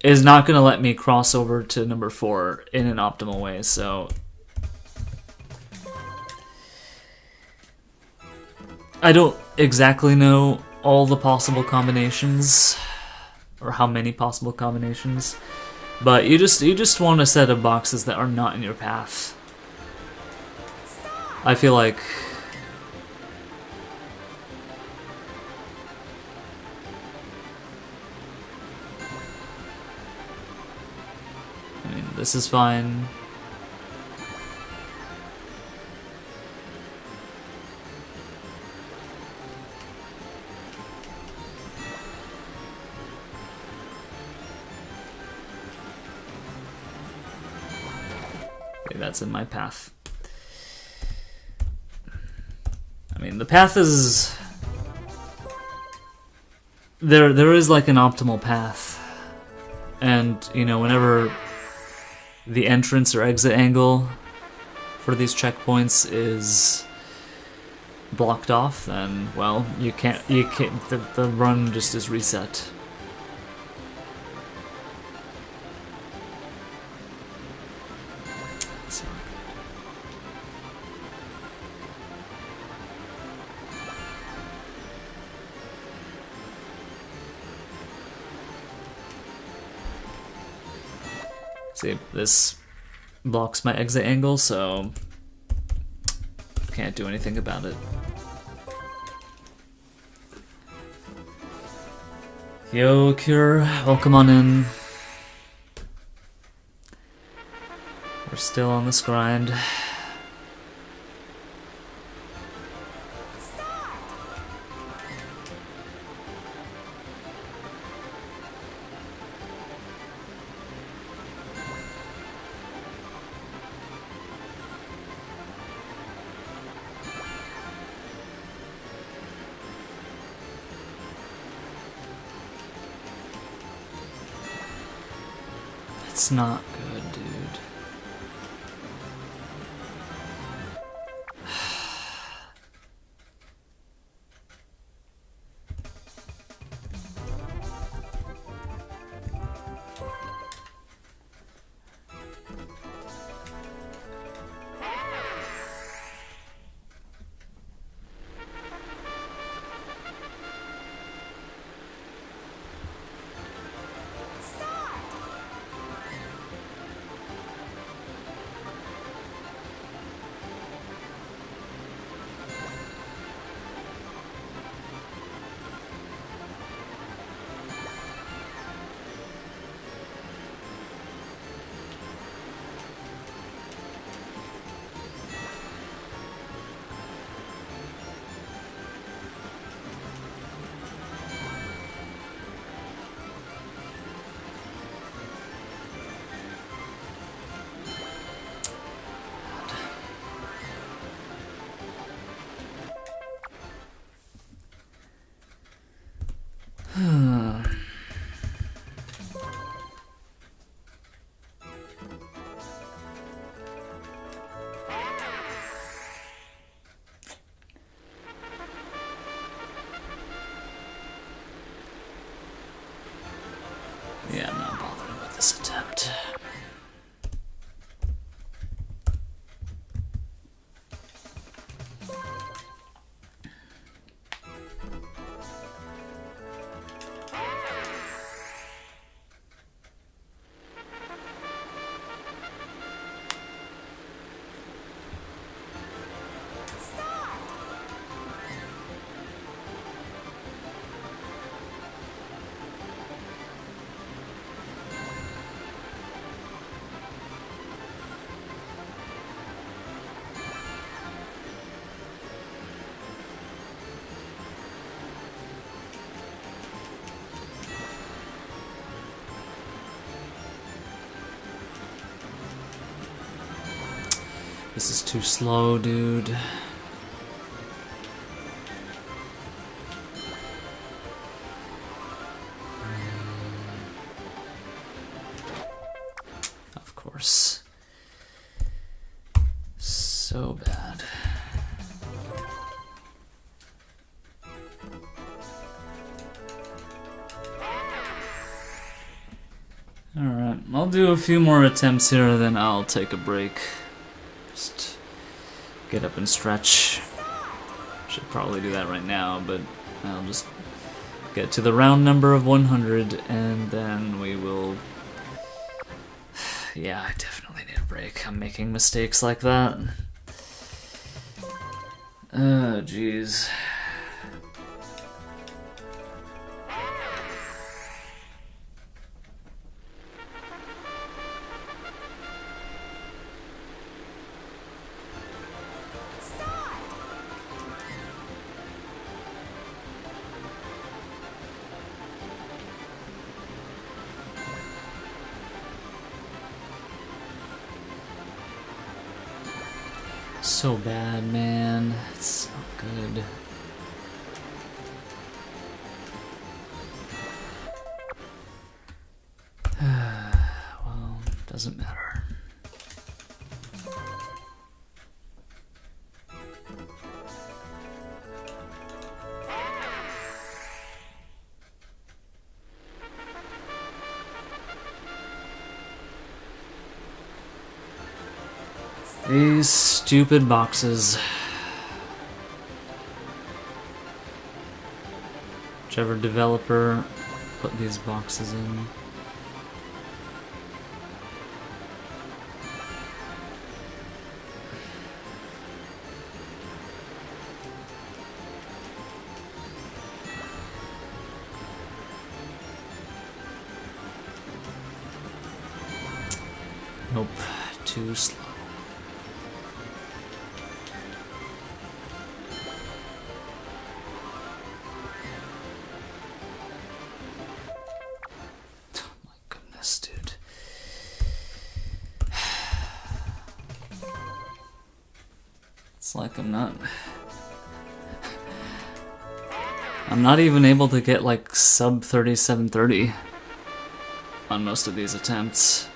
is not going to let me cross over to number 4 in an optimal way, so I don't exactly know all the possible combinations, or how many possible combinations, but you just want a set of boxes that are not in your path. I feel like I mean, this is fine. Okay, that's in my path. I mean, the path is... There is like an optimal path. And, you know, whenever the entrance or exit angle for these checkpoints is blocked off, then, well, you can't, the run just is reset. See, this blocks my exit angle, so can't do anything about it. Yo, Cure, welcome on in. We're still on this grind. It's not good, dude. This is too slow, dude. Of course. So bad. Alright, I'll do a few more attempts here, then I'll take a break. Just get up and stretch. Should probably do that right now, but I'll just get to the round number of 100, and then we will... Yeah, I definitely need a break. I'm making mistakes like that. Oh, jeez. So bad, man. It's so good. Well, doesn't matter. These stupid boxes. Whichever developer put these boxes in. Nope, too slow. Dude. It's like I'm not even able to get like sub 3730 on most of these attempts.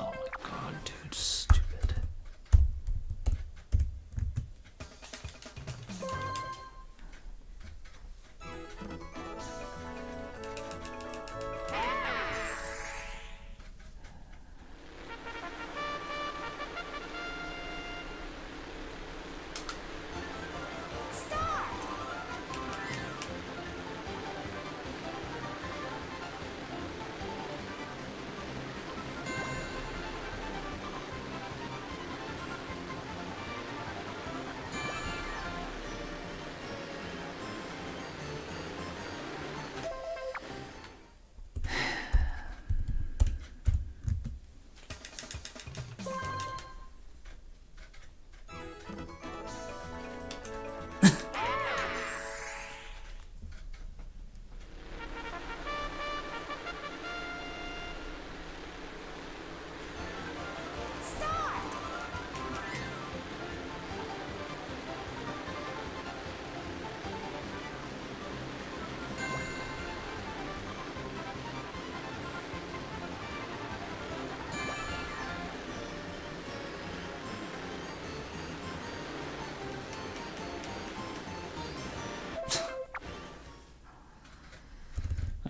Oh my god, dude, stupid.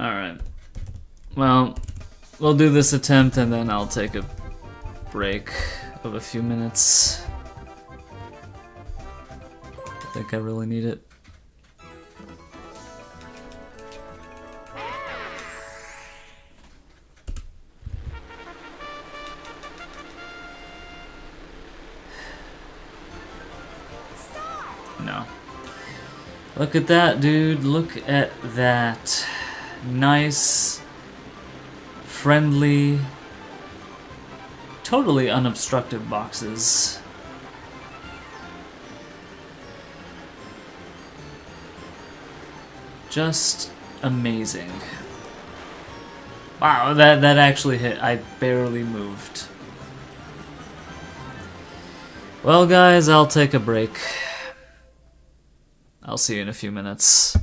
Alright. Well, we'll do this attempt and then I'll take a break of a few minutes. I think I really need it. No. Look at that, dude. Look at that. Nice, friendly, totally unobstructed boxes. Just amazing. Wow, that actually hit. I barely moved. Well, guys, I'll take a break. I'll see you in a few minutes.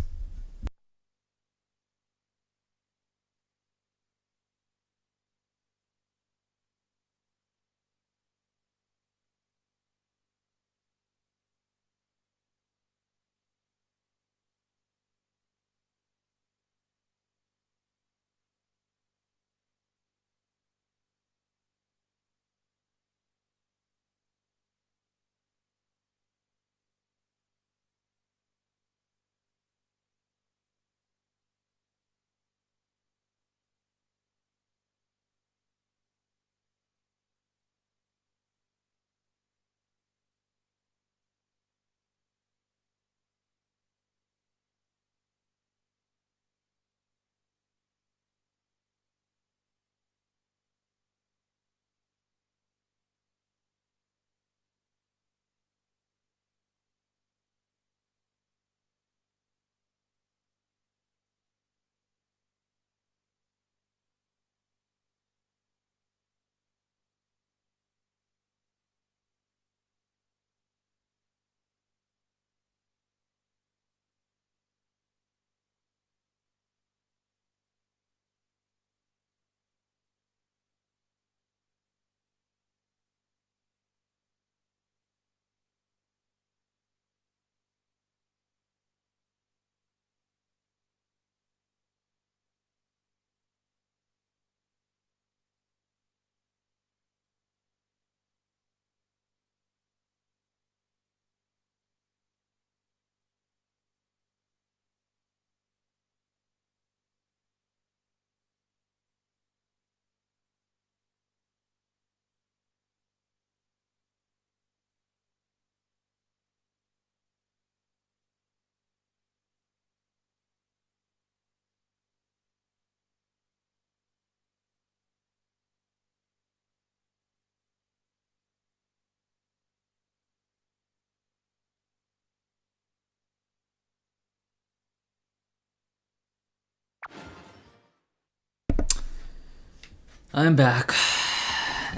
I'm back.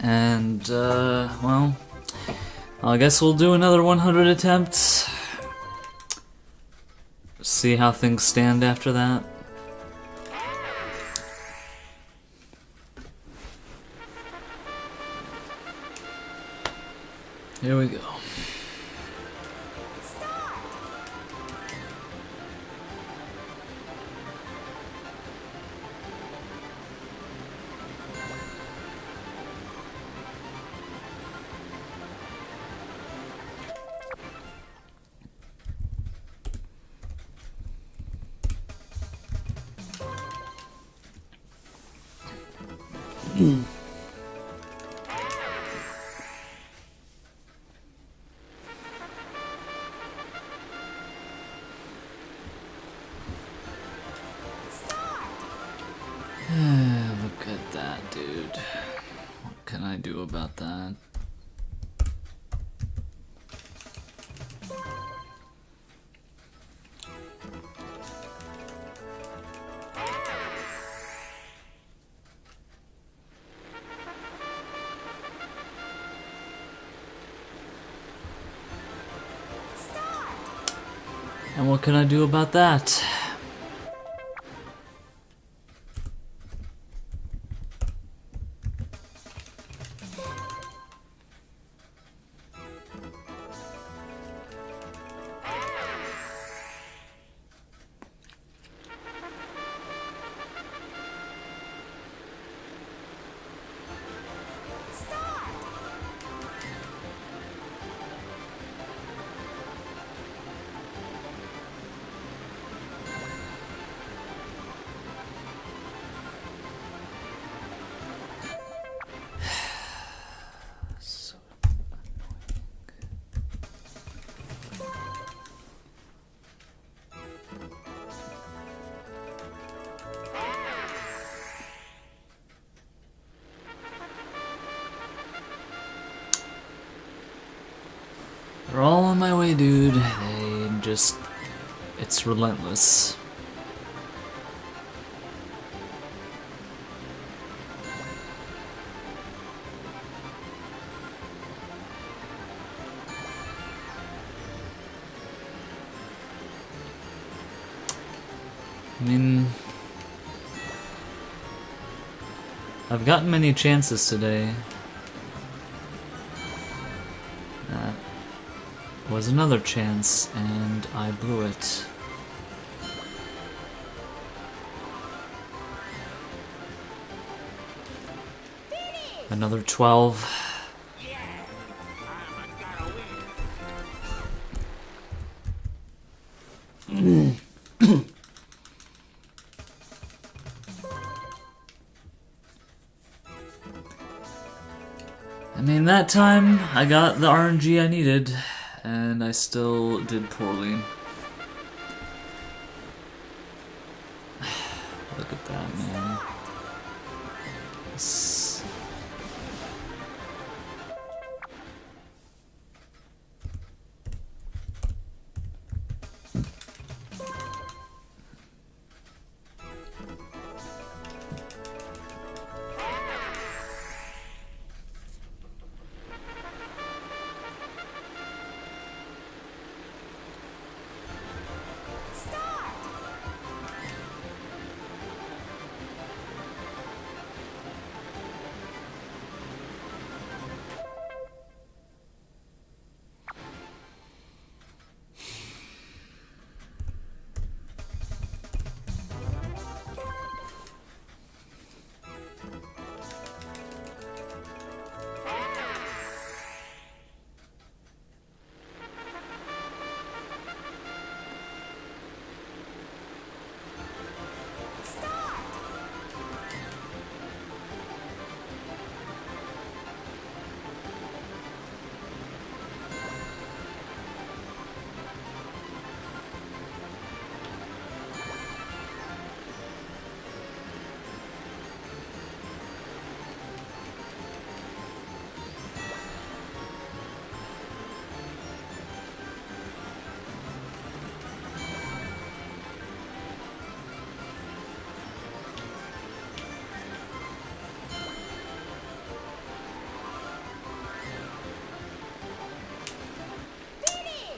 And, well, I guess we'll do another 100 attempts. See how things stand after that. Here we go. Look at that, dude. What can I do about that? And what can I do about that? They're all on my way, dude. They just... it's relentless. mean, I've gotten many chances today. That was another chance, and I blew it. Another 12. I mean, that time I got the RNG I needed, and I still did poorly. Look at that, man.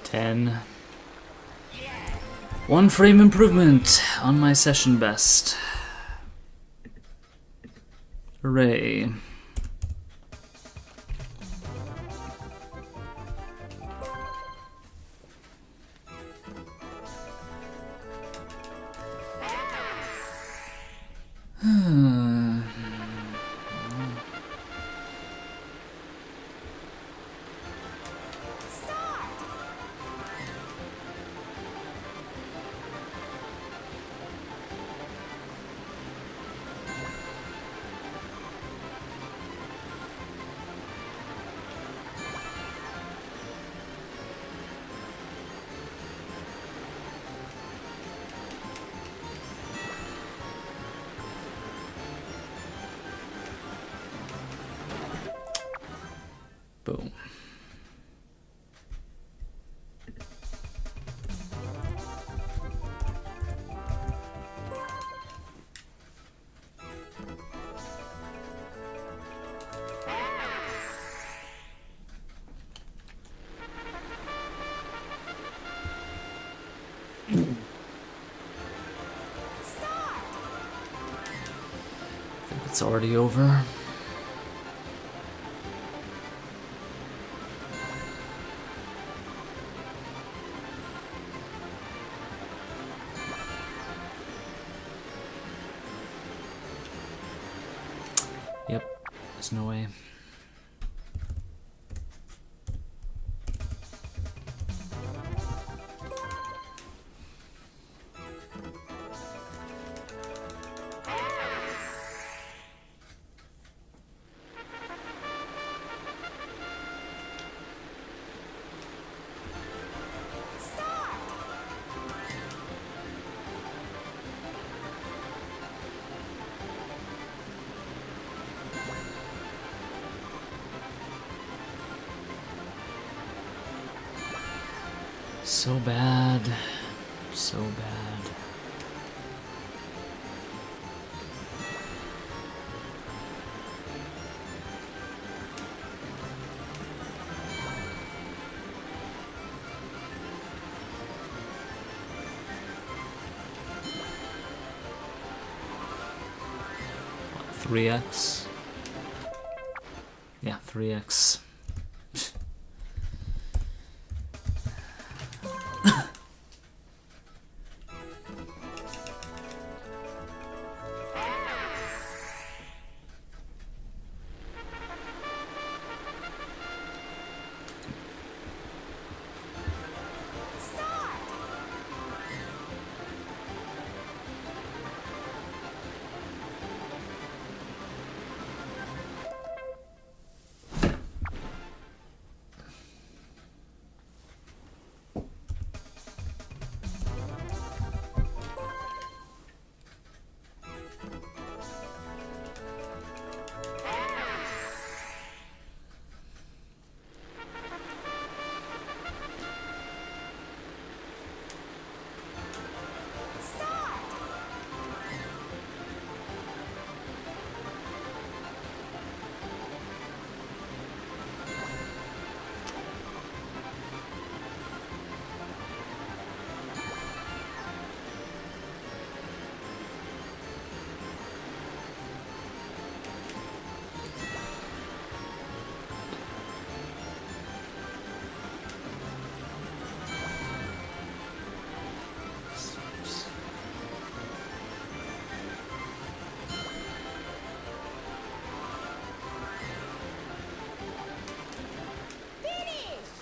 Ten. 1 frame improvement on my session best. Hooray. Boom. I think it's already over. Yep, there's no way. So bad. So bad. 3x. Yeah, 3x.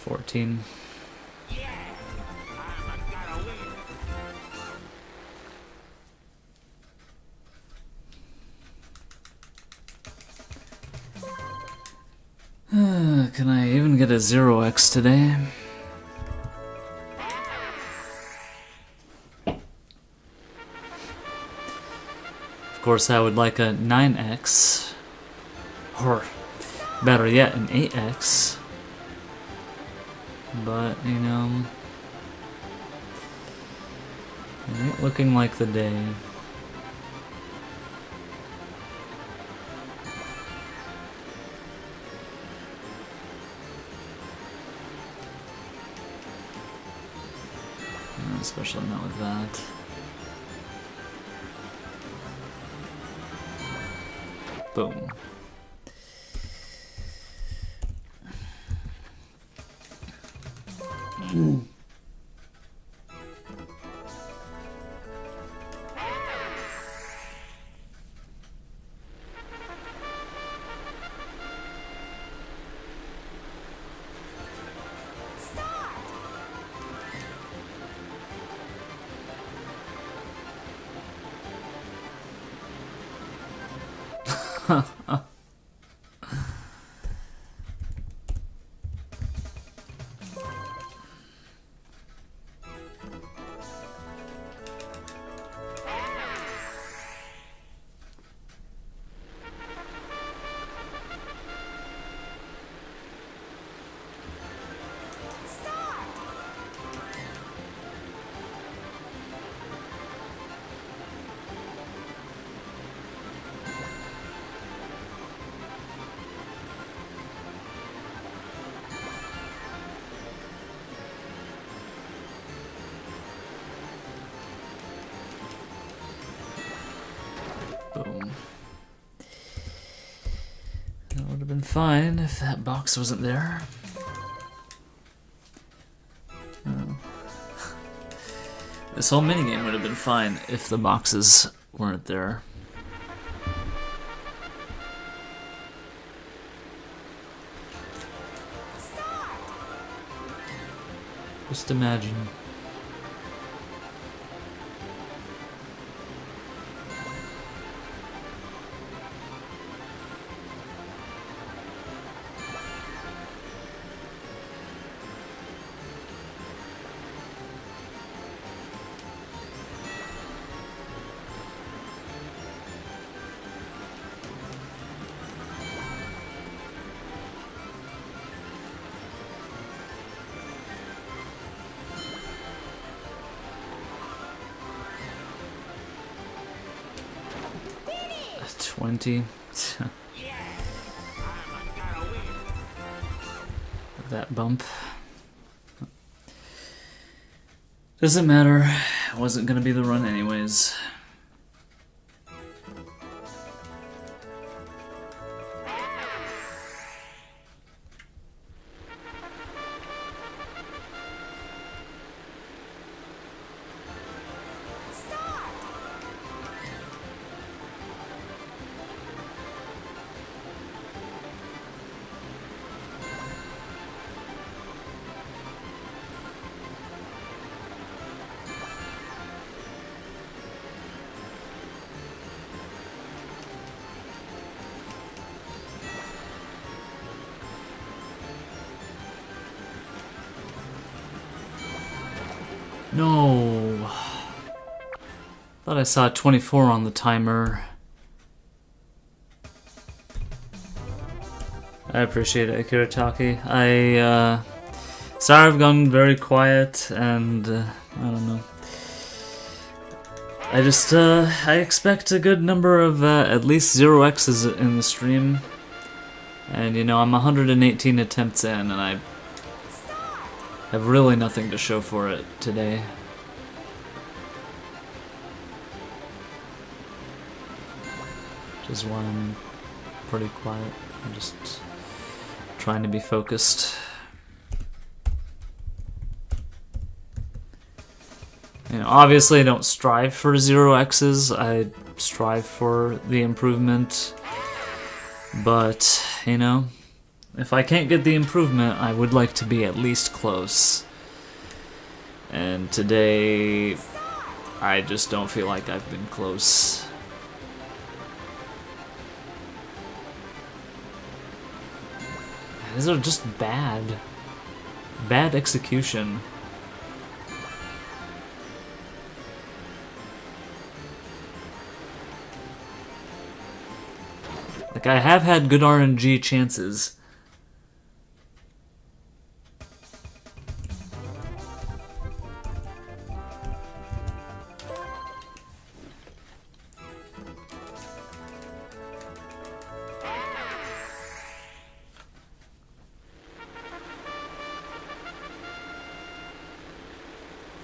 $14. Can I even get a 0x today? Of course, I would like a 9x, or better yet, an 8x. But, you know, it ain't looking like the day. Especially not with that. Boom. Boom. That would have been fine if that box wasn't there. Oh. This whole minigame would have been fine if the boxes weren't there. Just imagine. $20. That bump. Doesn't matter. It wasn't gonna be the run anyways. No. Thought I saw 24 on the timer. I appreciate it, Akirataki. Sorry I've gone very quiet, and I don't know. I just, I expect a good number of at least 0x's in the stream. And, you know, I'm 118 attempts in, and I have really nothing to show for it today. Which is why I'm pretty quiet. I'm just trying to be focused. You know, obviously I don't strive for 0x's, I strive for the improvement. But, you know, if I can't get the improvement, I would like to be at least close. And today, I just don't feel like I've been close. These are just bad. Bad execution. Like, I have had good RNG chances.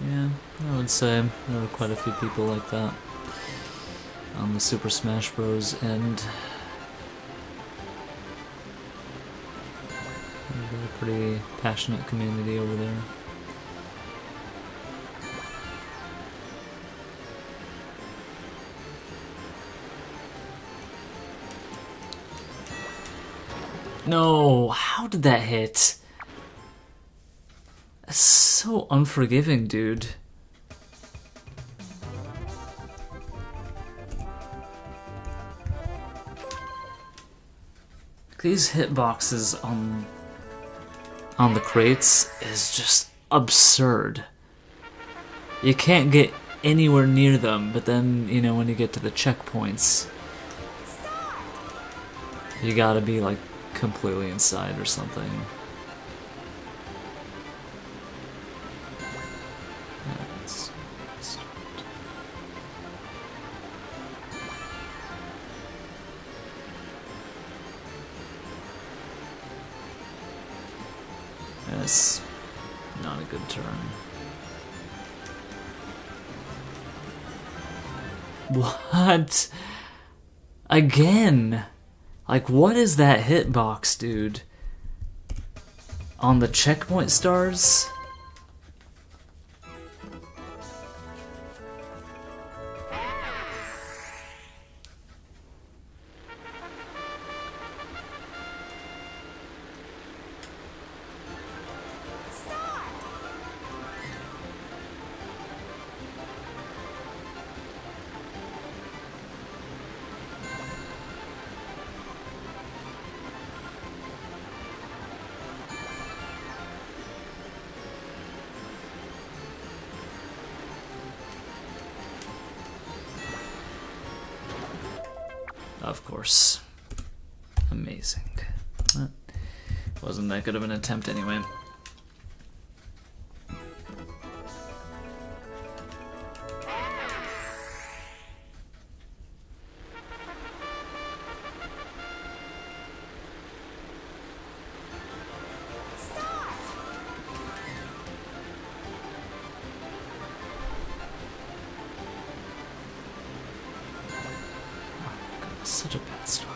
Yeah, I would say there are quite a few people like that on the Super Smash Bros. End. There's a pretty passionate community over there. No, how did that hit? That's so unforgiving, dude. These hitboxes on the crates is just absurd. You can't get anywhere near them, but then, you know, when you get to the checkpoints, you gotta be like completely inside or something. That's not a good turn. What? Again? Like, what is that hitbox, dude? On the checkpoint stars? Of course. Amazing. Wasn't that good of an attempt anyway. Such a bad start.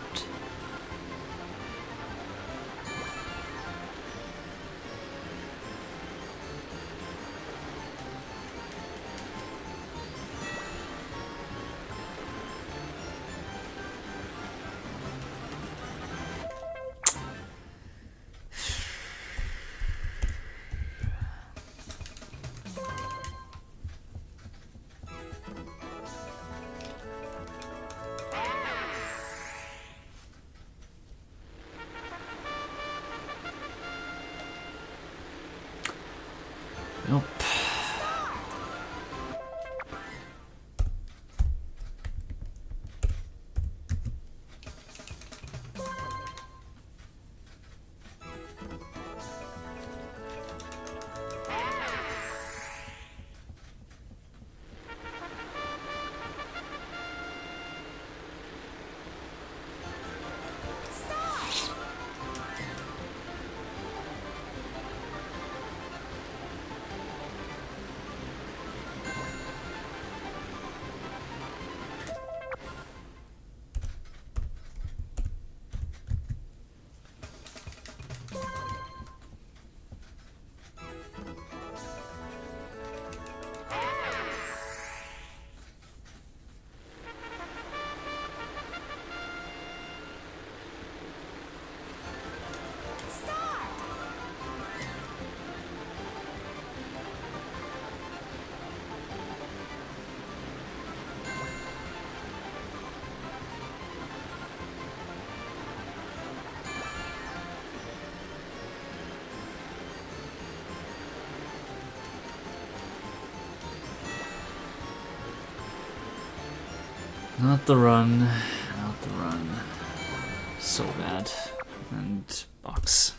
Not the run. Not the run. So bad. And box.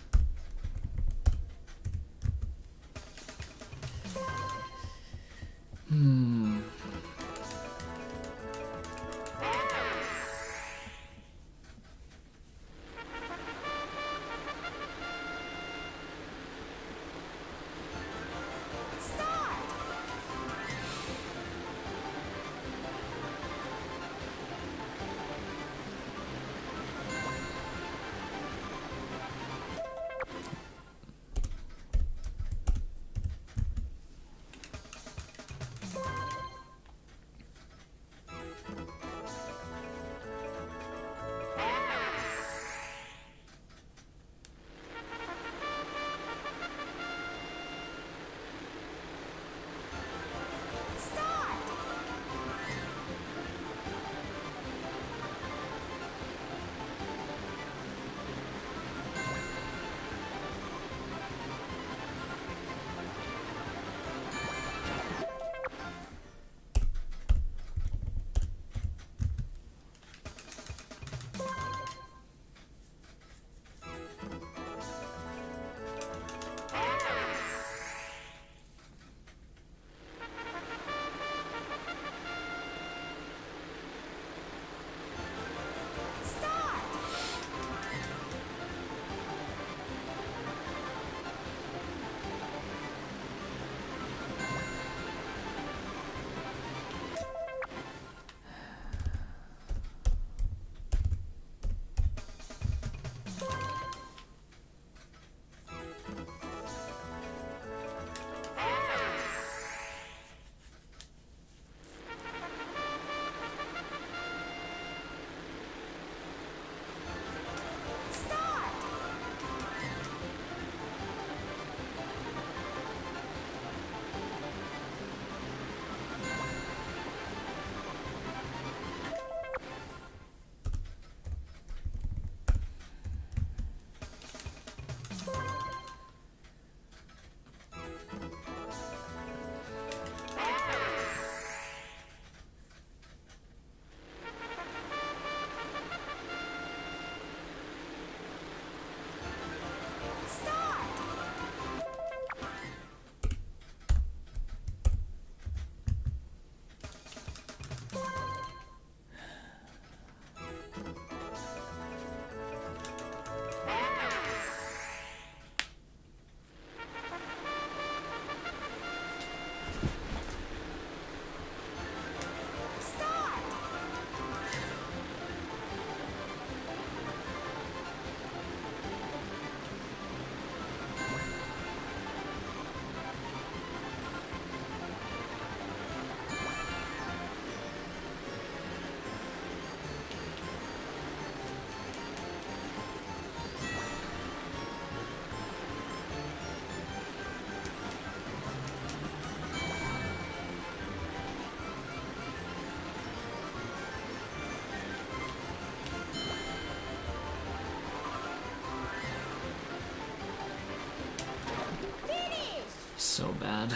So bad.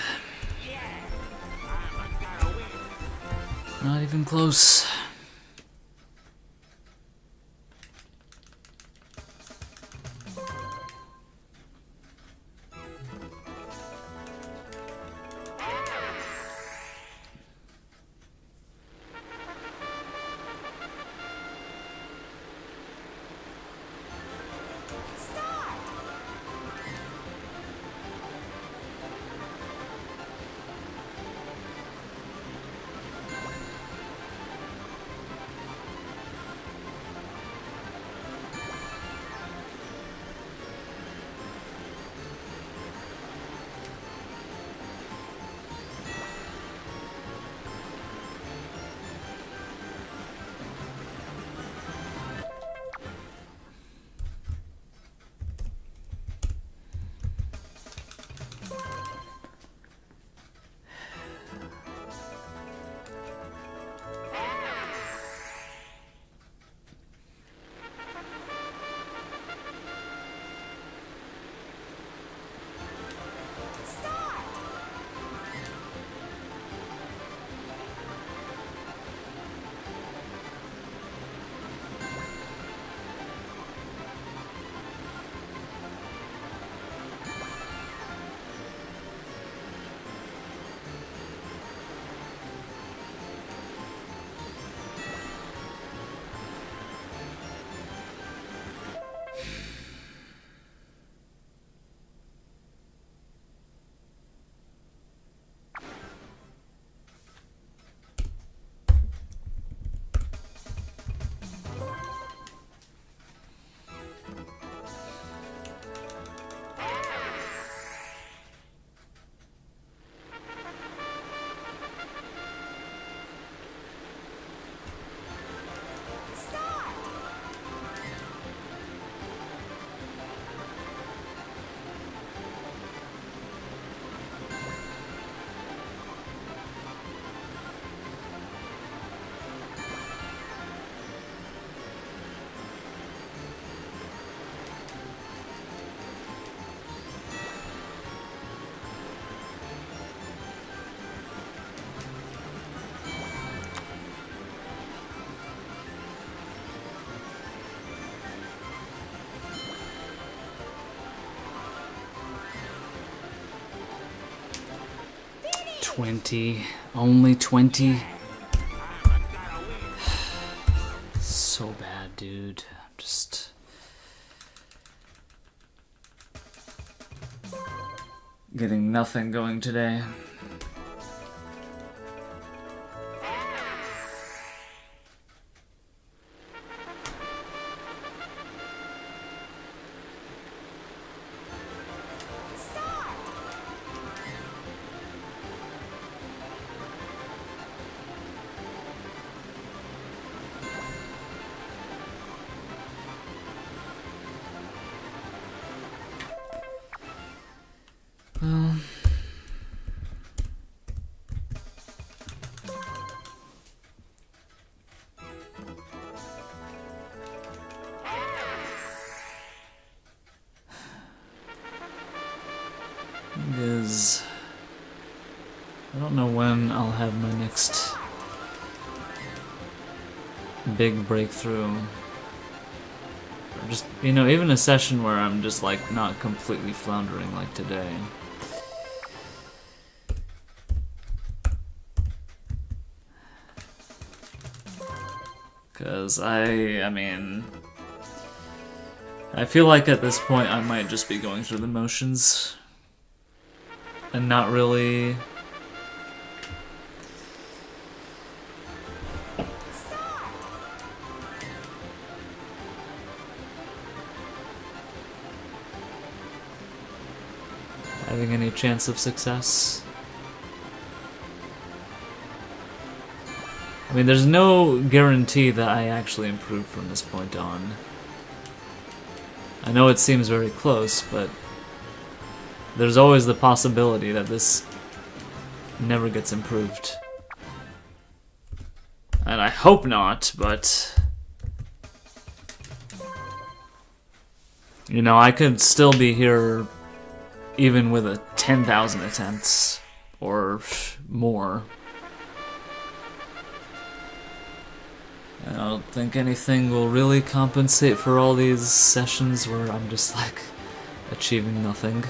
Not even close. 20. Only 20? So bad, dude. I'm just... getting nothing going today. Well, is I don't know when I'll have my next big breakthrough. Or just, you know, even a session where I'm just like not completely floundering like today. Because I mean, I feel like at this point I might just be going through the motions and not really having any chance of success. I mean, there's no guarantee that I actually improve from this point on. I know it seems very close, but there's always the possibility that this never gets improved. And I hope not, but... you know, I could still be here even with a 10,000 attempts, or more. I don't think anything will really compensate for all these sessions where I'm just like achieving nothing.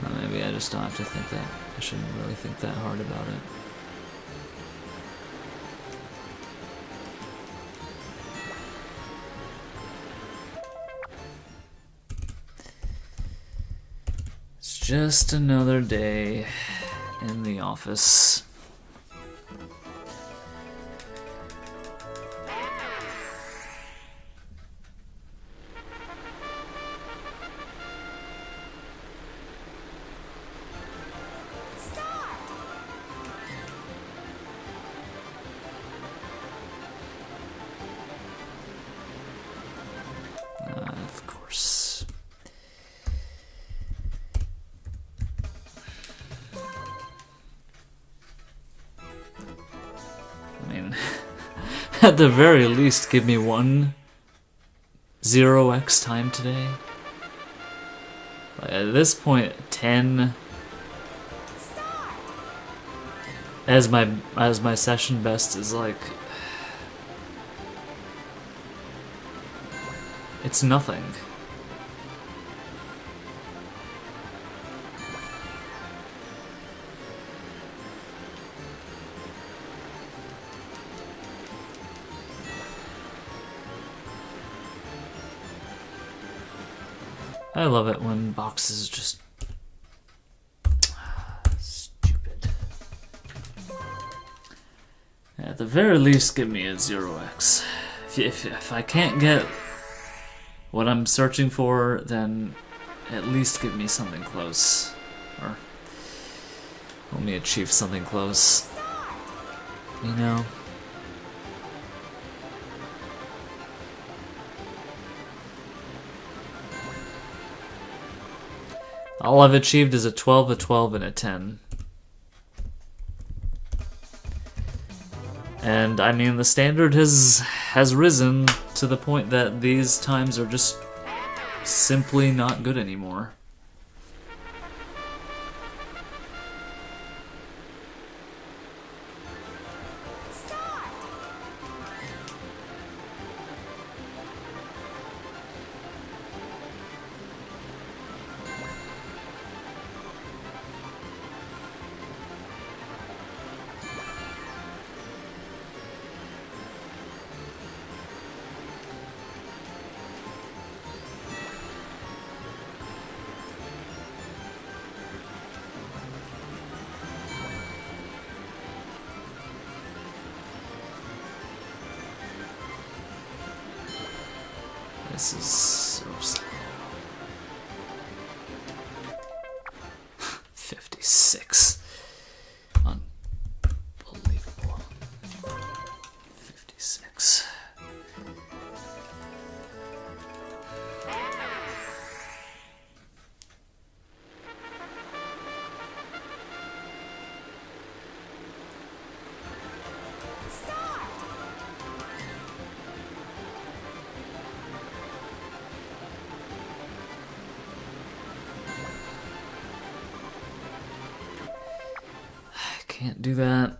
Well, maybe I just don't have to think that. I shouldn't really think that hard about it. Just another day in the office. Of course. At the very least, give me one 0x time today. Like, at this point, 10 as my session best is like, it's nothing. I love it when boxes just... stupid. At the very least, give me a 0x. If I can't get what I'm searching for, then at least give me something close. Or let me achieve something close. You know? All I've achieved is a 12, a 12, and a 10. And I mean, the standard has risen to the point that these times are just simply not good anymore. This is so slow. 56. Unbelievable. 56. Can't do that.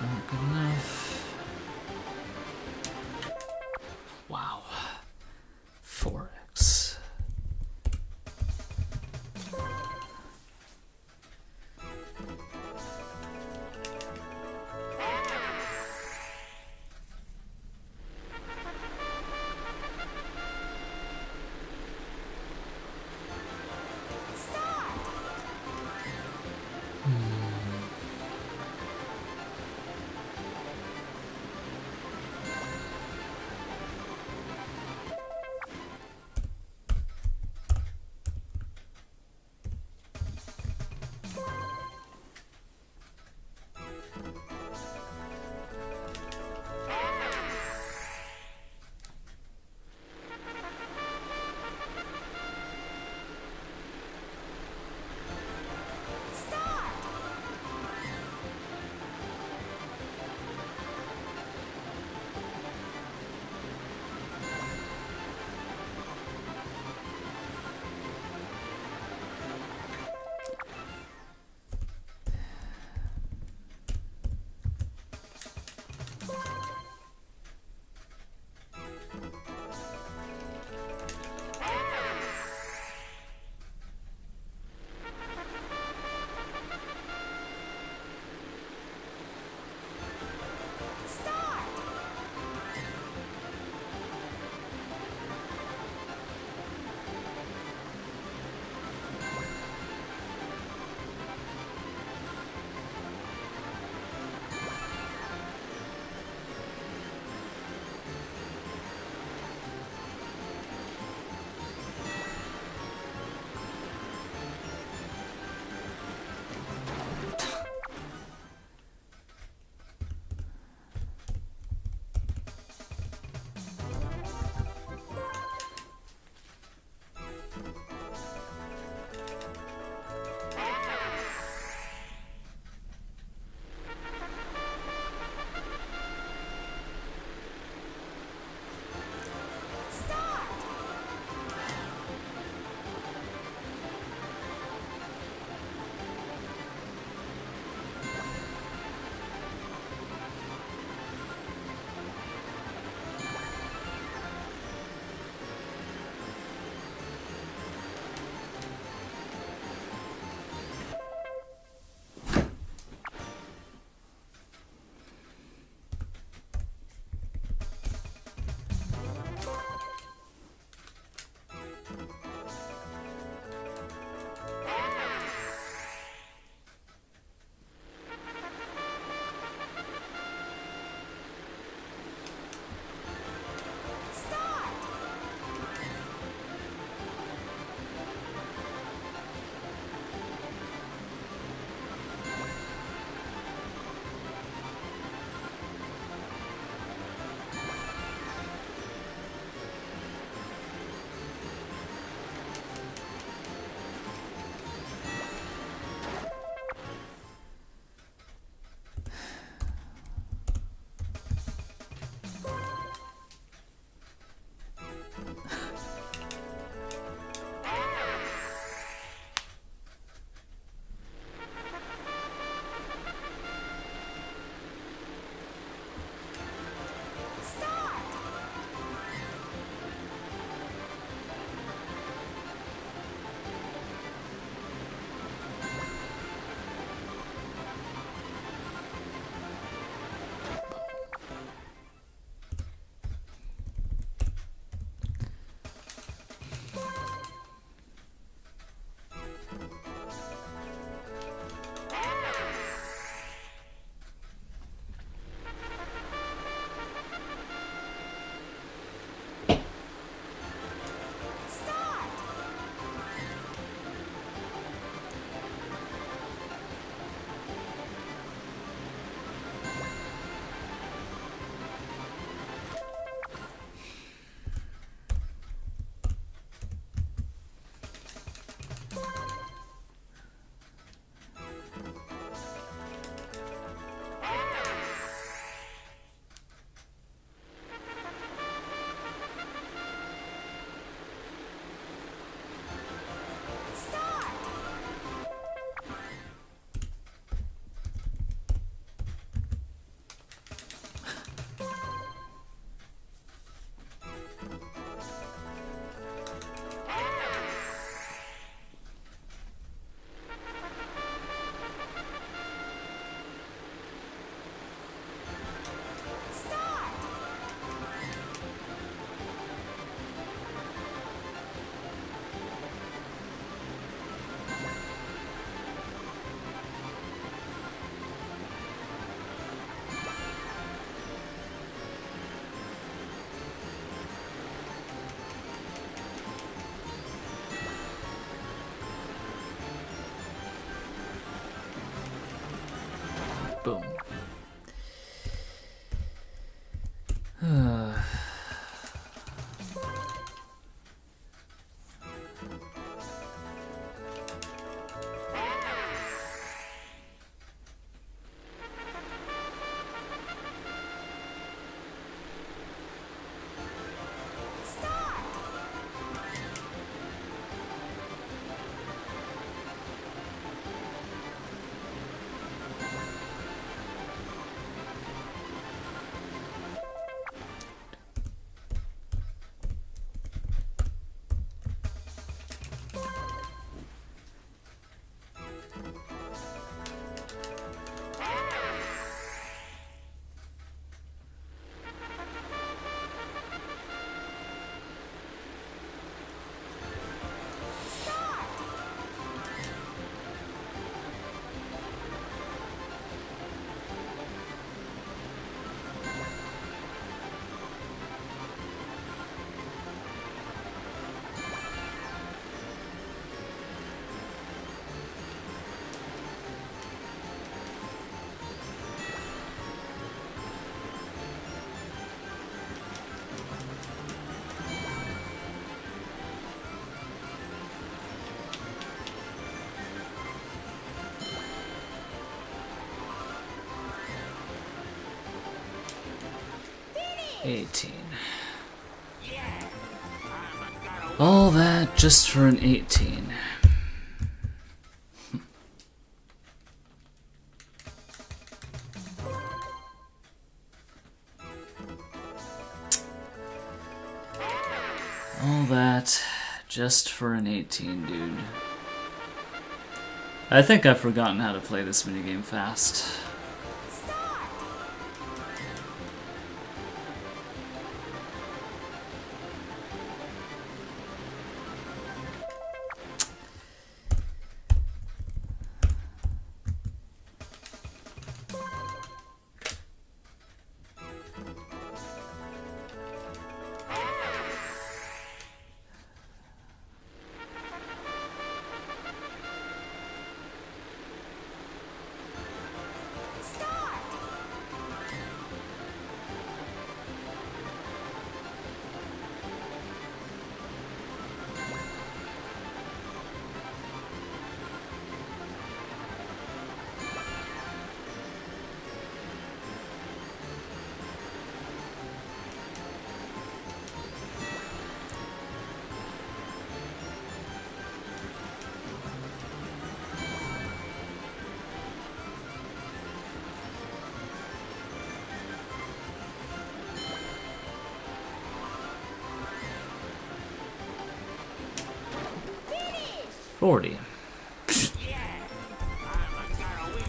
Not good enough. Wow. 4x. 18. All that just for an 18. All that just for an 18, dude. I think I've forgotten how to play this minigame fast.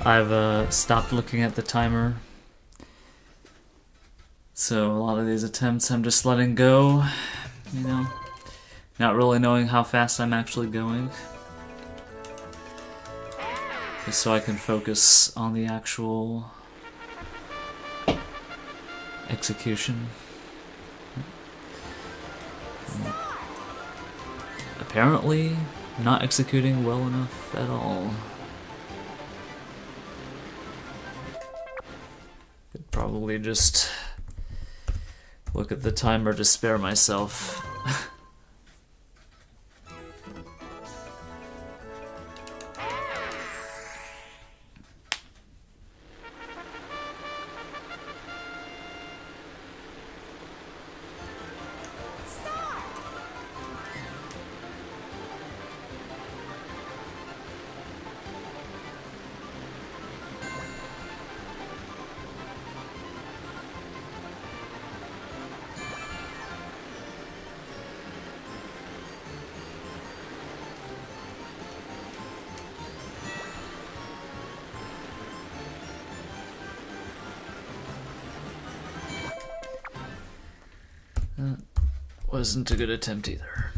I've stopped looking at the timer, so a lot of these attempts I'm just letting go, you know, not really knowing how fast I'm actually going, just so I can focus on the actual execution. Apparently not executing well enough at all. Could probably just look at the timer to spare myself. That wasn't a good attempt either.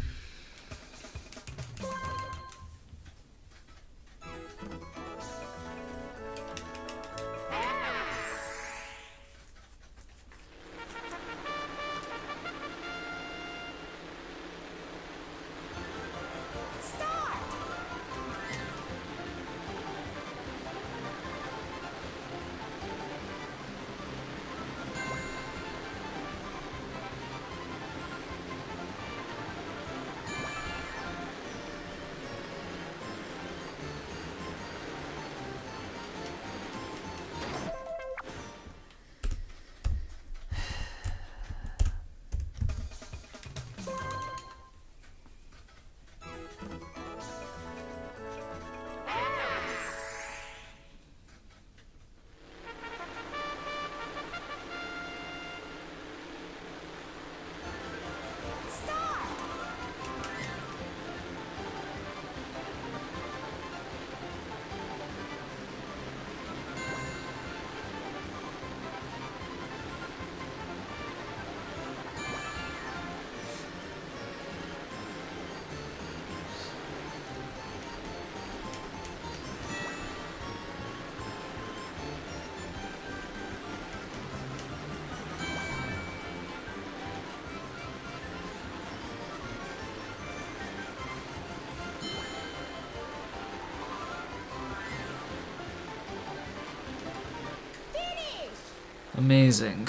Amazing.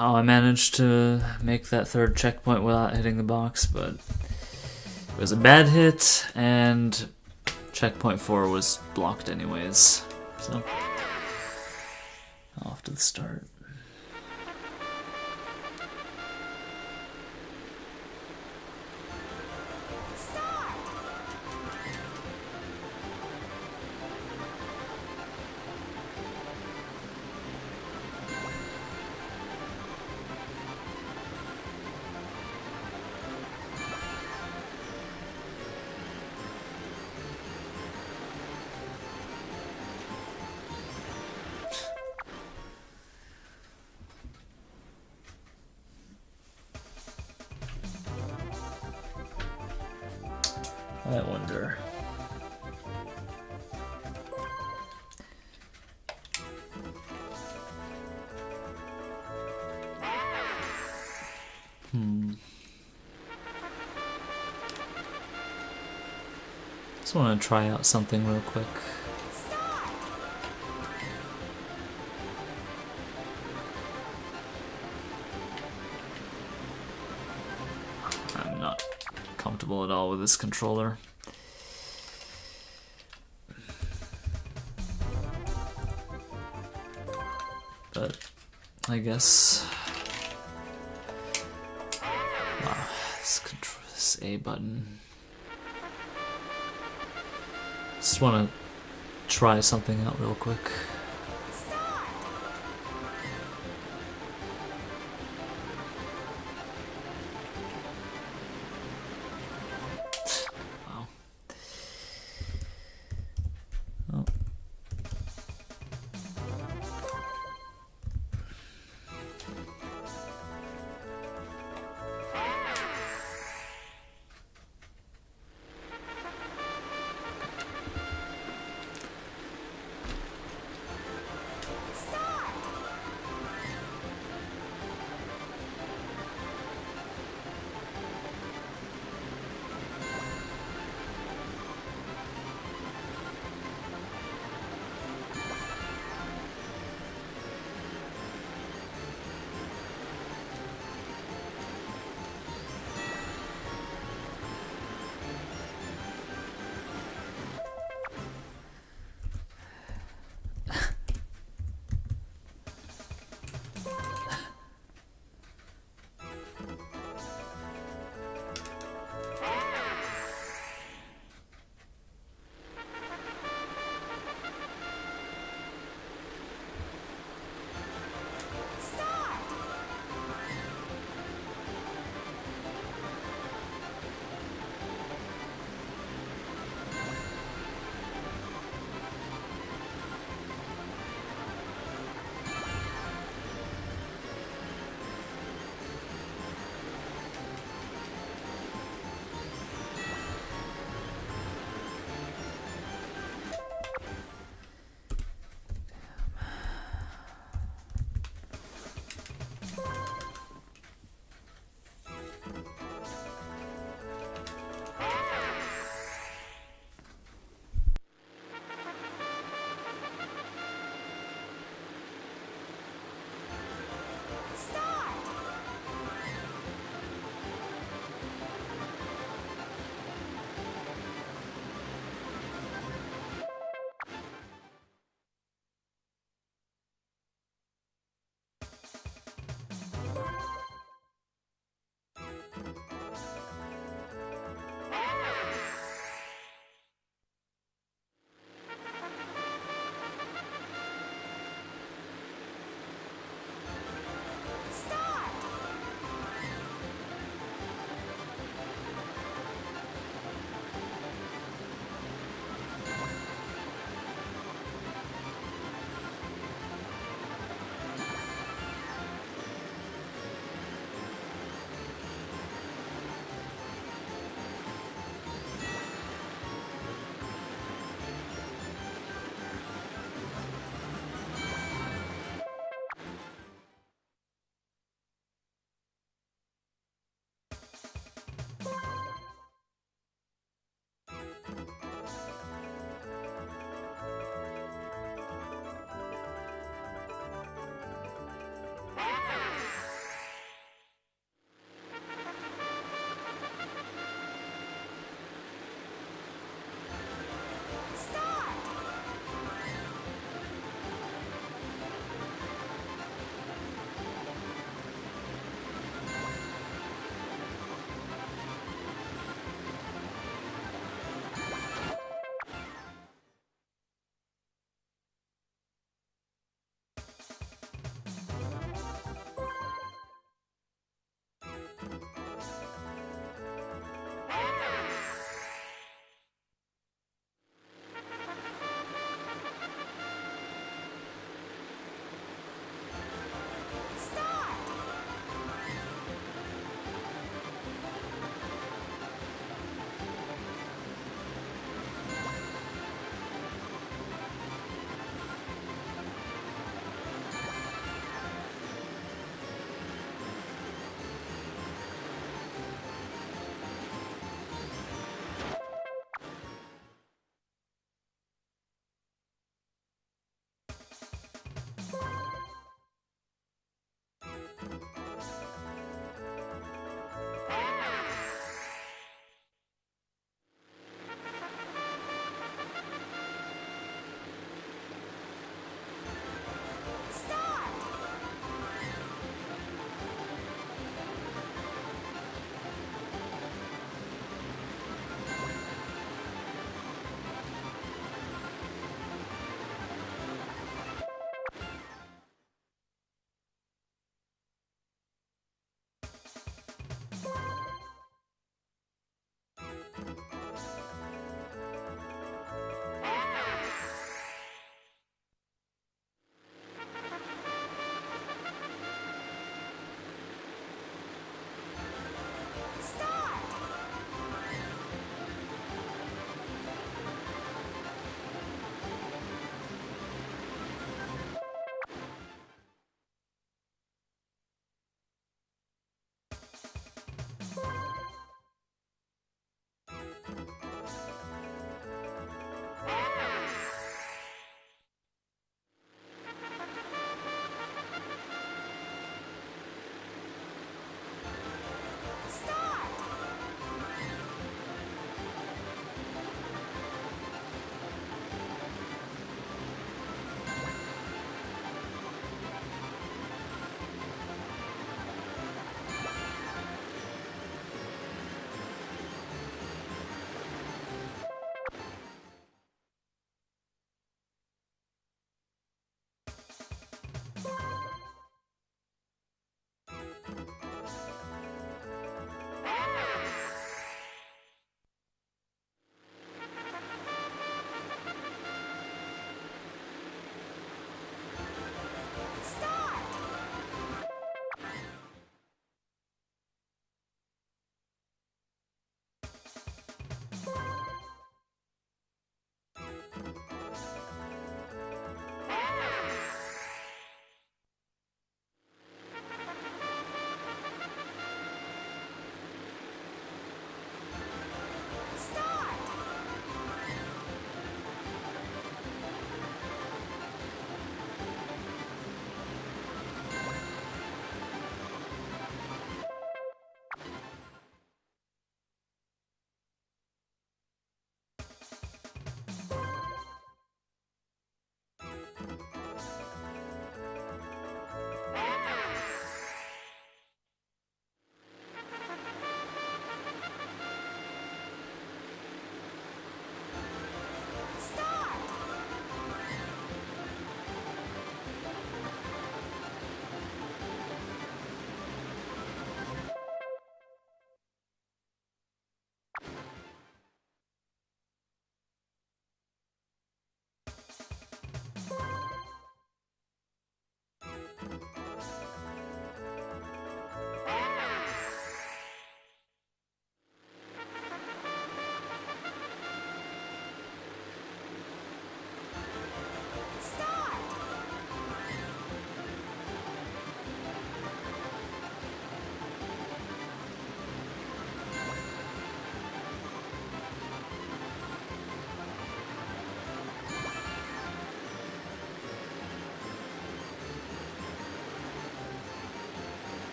how I managed to make that third checkpoint without hitting the box, but it was a bad hit, and checkpoint 4 was blocked anyways. So, off to the start. I wonder. Just want to try out something real quick. I'm not comfortable at all with this controller. But I guess wow, this A button. Just want to try something out real quick. Wow. Oh.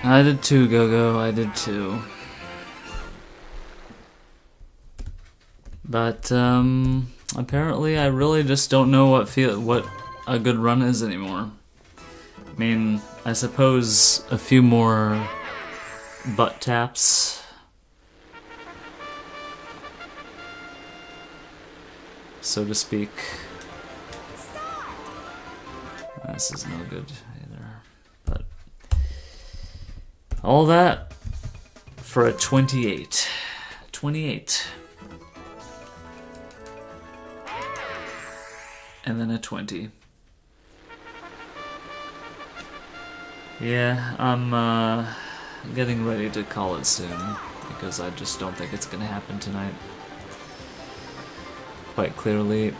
I did too, Go-Go, I did too. But, apparently I really just don't know what a good run is anymore. I mean, I suppose a few more butt taps. So to speak. This is no good either. But all that for a 28. 28. And then a 20. Yeah, I'm getting ready to call it soon, because I just don't think it's gonna happen tonight. Quite clearly.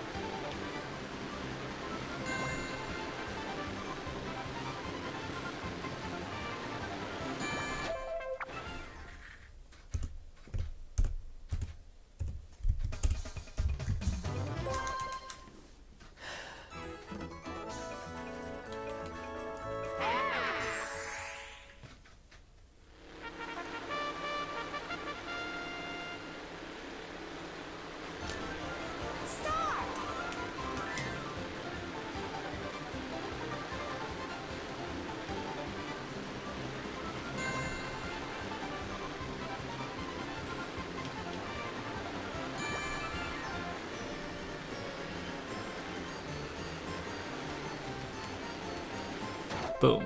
Boom.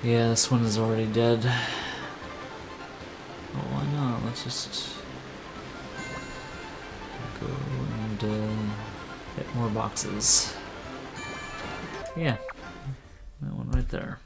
Yeah, this one is already dead. Well, why not? Let's just go and hit more boxes. Yeah, that one right there.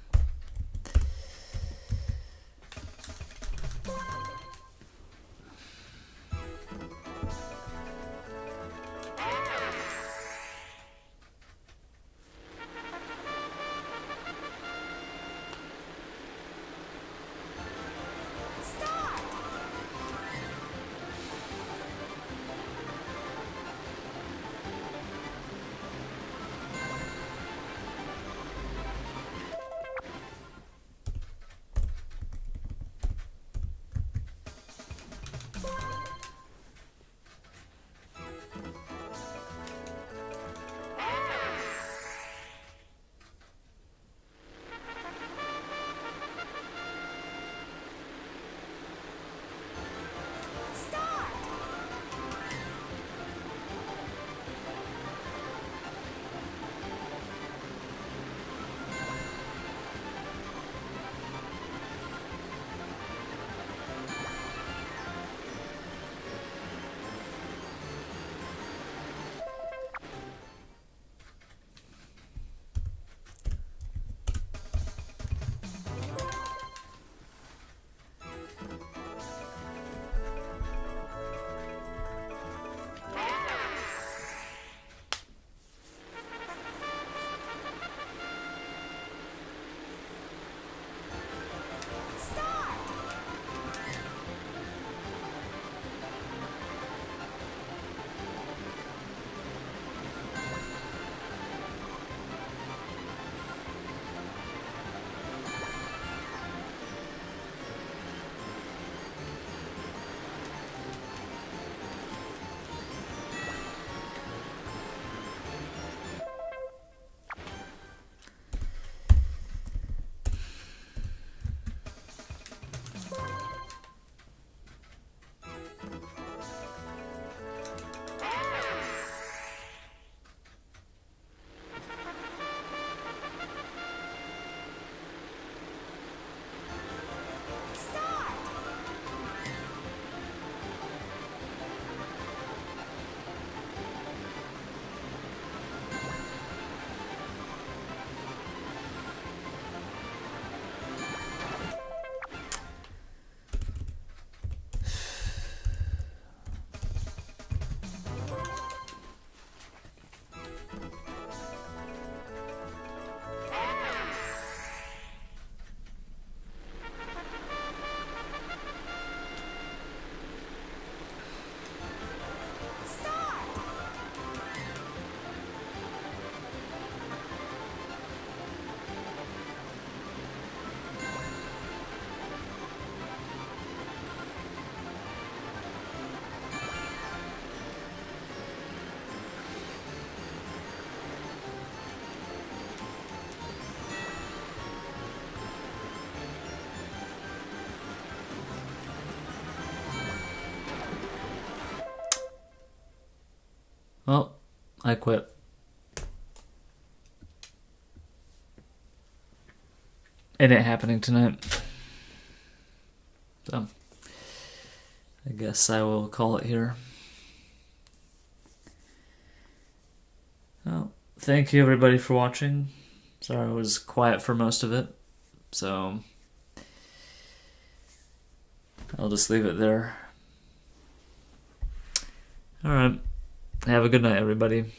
Well, I quit. It ain't happening tonight. So, I guess I will call it here. Well, thank you everybody for watching. Sorry I was quiet for most of it. So, I'll just leave it there. Alright. Have a good night, everybody.